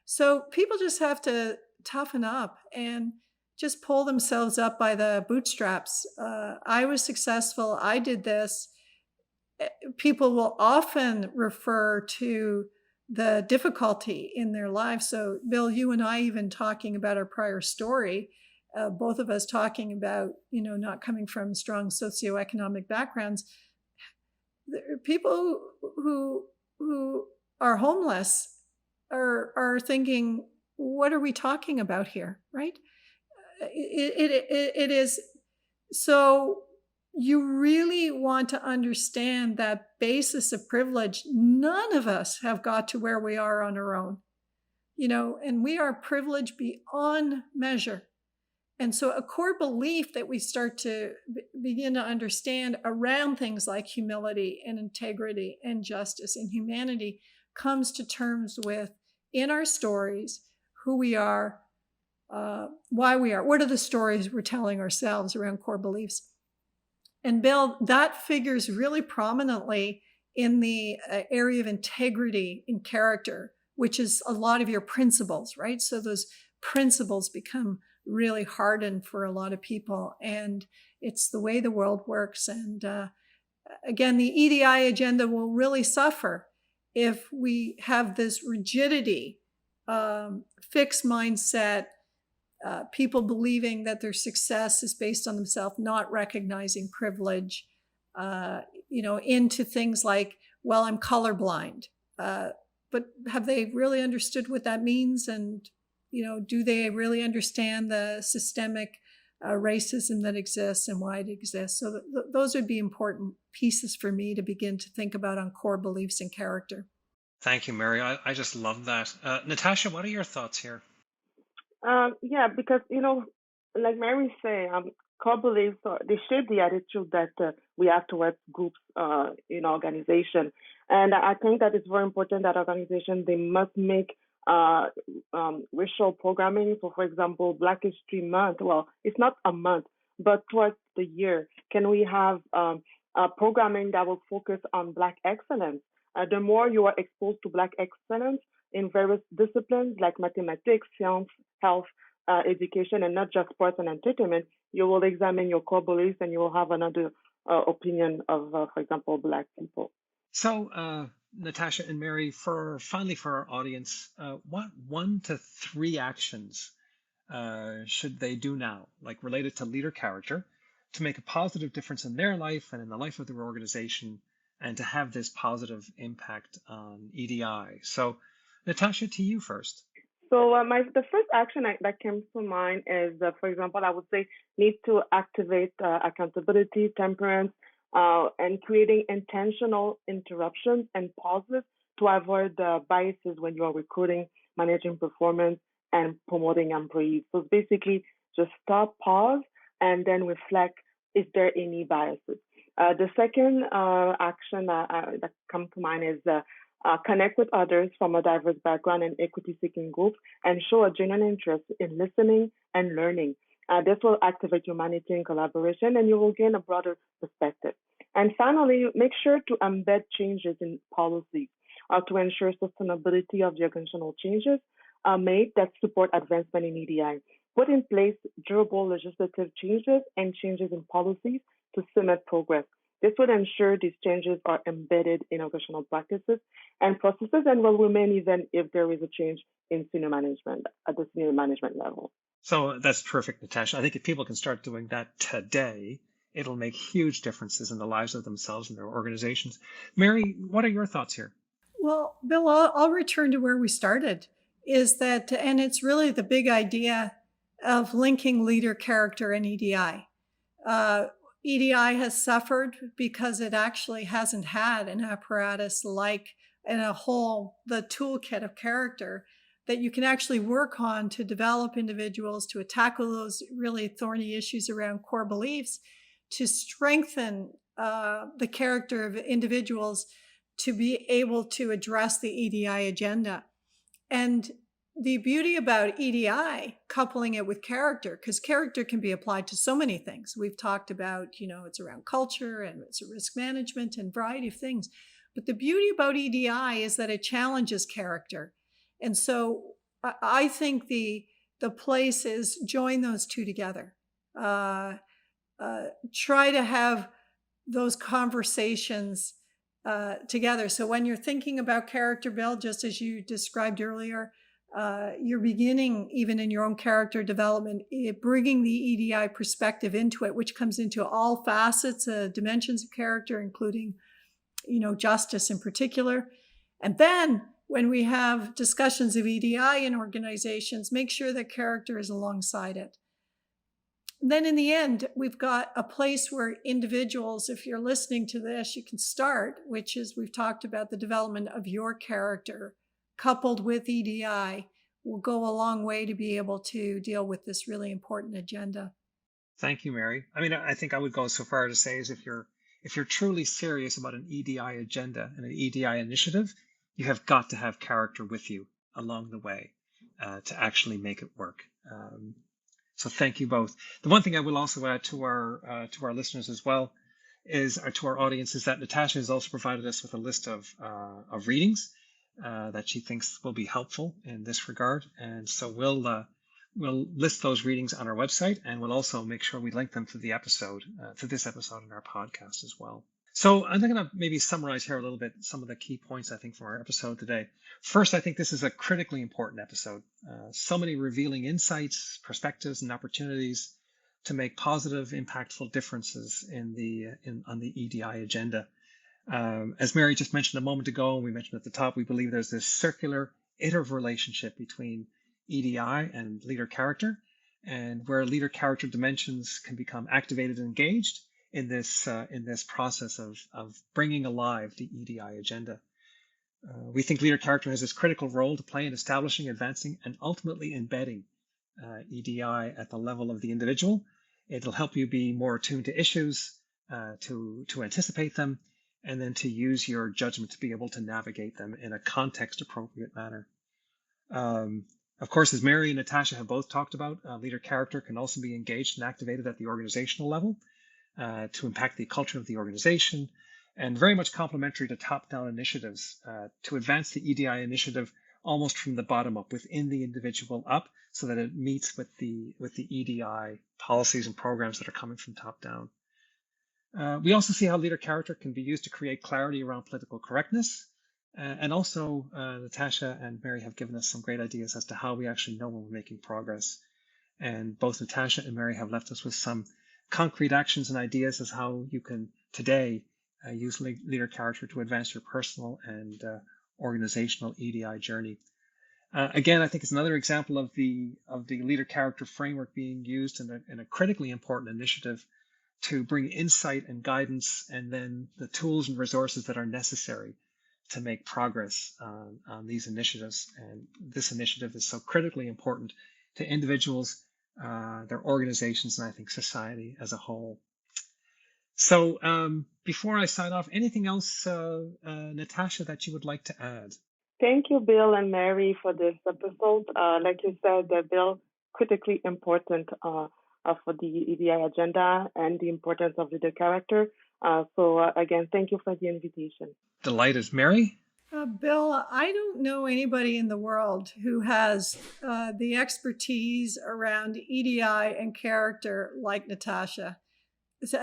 So people just have to toughen up and just pull themselves up by the bootstraps. I was successful. I did this. People will often refer to the difficulty in their lives. So, Bill, you and I even talking about our prior story, both of us talking about, not coming from strong socioeconomic backgrounds. People who are homeless are thinking, what are we talking about here, right? It is. So you really want to understand that basis of privilege. None of us have got to where we are on our own, and we are privileged beyond measure. And so a core belief that we start to begin to understand around things like humility and integrity and justice and humanity comes to terms with, in our stories, who we are, why we are, what are the stories we're telling ourselves around core beliefs. And Bill, that figures really prominently in the area of integrity and character, which is a lot of your principles, right? So those principles become really hardened for a lot of people, and it's the way the world works. And again, the EDI agenda will really suffer if we have this rigidity, fixed mindset, people believing that their success is based on themselves, not recognizing privilege, into things like, well, I'm colorblind. But have they really understood what that means? And, do they really understand the systemic racism that exists and why it exists? So those would be important pieces for me to begin to think about on core beliefs and character. Thank you, Mary. I just love that. Natasha, what are your thoughts here? Yeah, because like Mary say, core beliefs they shape the attitude that we have towards groups in organization, and I think that it's very important that organizations they must make racial programming. So, for example, Black History Month. Well, it's not a month, but twice the year. Can we have programming that will focus on Black excellence? The more you are exposed to Black excellence in various disciplines like mathematics, science, health, education, and not just sports and entertainment, you will examine your core beliefs and you will have another opinion of, for example, Black people. So, Natasha and Mary, for our audience, what 1 to 3 actions should they do now, like related to leader character, to make a positive difference in their life and in the life of their organization, and to have this positive impact on EDI? So, Natasha, to you first. So the first action that comes to mind is, for example, I would say need to activate accountability, temperance, and creating intentional interruptions and pauses to avoid biases when you are recruiting, managing performance, and promoting employees. So basically, just stop, pause, and then reflect, is there any biases? The second action that comes to mind is connect with others from a diverse background and equity-seeking groups and show a genuine interest in listening and learning. This will activate humanity and collaboration, and you will gain a broader perspective. And finally, make sure to embed changes in policies to ensure sustainability of the organizational changes. are made that support advancement in EDI. Put in place durable legislative changes and changes in policies to cement progress. This would ensure these changes are embedded in organizational practices and processes and will remain even if there is a change in senior management at the senior management level. So that's perfect, Natasha. I think if people can start doing that today, it'll make huge differences in the lives of themselves and their organizations. Mary, what are your thoughts here? Well, Bill, I'll return to where we started, is that, and it's really the big idea of linking leader character and EDI. EDI has suffered because it actually hasn't had an apparatus like and the toolkit of character that you can actually work on to develop individuals, to tackle those really thorny issues around core beliefs, to strengthen the character of individuals to be able to address the EDI agenda. And the beauty about EDI, coupling it with character, because character can be applied to so many things. We've talked about, it's around culture and it's risk management and a variety of things. But the beauty about EDI is that it challenges character. And so I think the place is join those two together. Try to have those conversations together. So when you're thinking about character build, just as you described earlier, you're beginning even in your own character development, bringing the EDI perspective into it, which comes into all facets, dimensions of character, including, justice in particular. And then when we have discussions of EDI in organizations, make sure that character is alongside it. Then in the end, we've got a place where individuals, if you're listening to this, you can start, which is we've talked about the development of your character coupled with EDI will go a long way to be able to deal with this really important agenda. Thank you, Mary. I mean, I think I would go so far to say is if you're truly serious about an EDI agenda and an EDI initiative, you have got to have character with you along the way to actually make it work. So thank you both. The one thing I will also add to our listeners as well is, or to our audience, is that Natasha has also provided us with a list of readings that she thinks will be helpful in this regard, and so we'll list those readings on our website, and we'll also make sure we link them to the episode, to this episode in our podcast as well. So I'm going to maybe summarize here a little bit some of the key points I think from our episode today. First, I think this is a critically important episode. So many revealing insights, perspectives, and opportunities to make positive, impactful differences on the EDI agenda. As Mary just mentioned a moment ago, and we mentioned at the top, we believe there's this circular, iterative relationship between EDI and leader character, and where leader character dimensions can become activated and engaged in this process of bringing alive the EDI agenda. We think leader character has this critical role to play in establishing, advancing, and ultimately embedding EDI at the level of the individual. It'll help you be more attuned to issues, to anticipate them, and then to use your judgment to be able to navigate them in a context-appropriate manner. Of course, as Mary and Natasha have both talked about, leader character can also be engaged and activated at the organizational level to impact the culture of the organization, and very much complementary to top-down initiatives to advance the EDI initiative almost from the bottom up, within the individual up, so that it meets with the EDI policies and programs that are coming from top down. We also see how leader character can be used to create clarity around political correctness. And also, Natasha and Mary have given us some great ideas as to how we actually know when we're making progress. And both Natasha and Mary have left us with some concrete actions and ideas as how you can today use leader character to advance your personal and organizational EDI journey. Again, I think it's another example of the leader character framework being used in a critically important initiative to bring insight and guidance, and then the tools and resources that are necessary to make progress on these initiatives. And this initiative is so critically important to individuals, their organizations, and I think society as a whole. So before I sign off, anything else, Natasha, that you would like to add? Thank you, Bill and Mary, for this episode. Like you said, Bill, critically important for the EDI agenda and the importance of leader character. So again, thank you for the invitation. Delighted. Mary? Bill, I don't know anybody in the world who has the expertise around EDI and character like Natasha.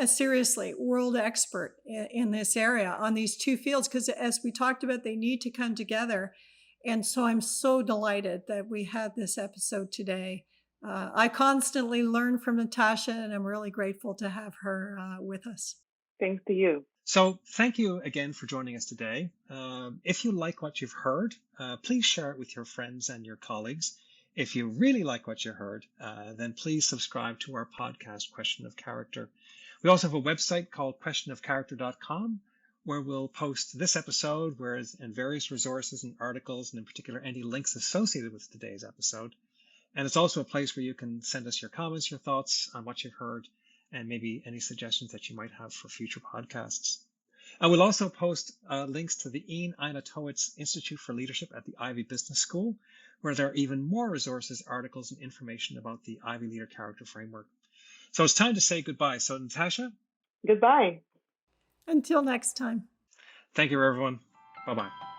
Seriously, world expert in this area on these two fields, because as we talked about, they need to come together. And so I'm so delighted that we had this episode today. I constantly learn from Natasha, and I'm really grateful to have her with us. Thanks to you. So thank you again for joining us today. If you like what you've heard, please share it with your friends and your colleagues. If you really like what you heard, then please subscribe to our podcast, Question of Character. We also have a website called questionofcharacter.com, where we'll post this episode, and various resources and articles, and in particular, any links associated with today's episode. And it's also a place where you can send us your comments, your thoughts on what you've heard, and maybe any suggestions that you might have for future podcasts. I will also post links to the Ian Inatowicz Institute for Leadership at the Ivy Business School, where there are even more resources, articles, and information about the Ivy Leader Character Framework. So it's time to say goodbye. So Natasha? Goodbye. Until next time. Thank you, everyone. Bye-bye.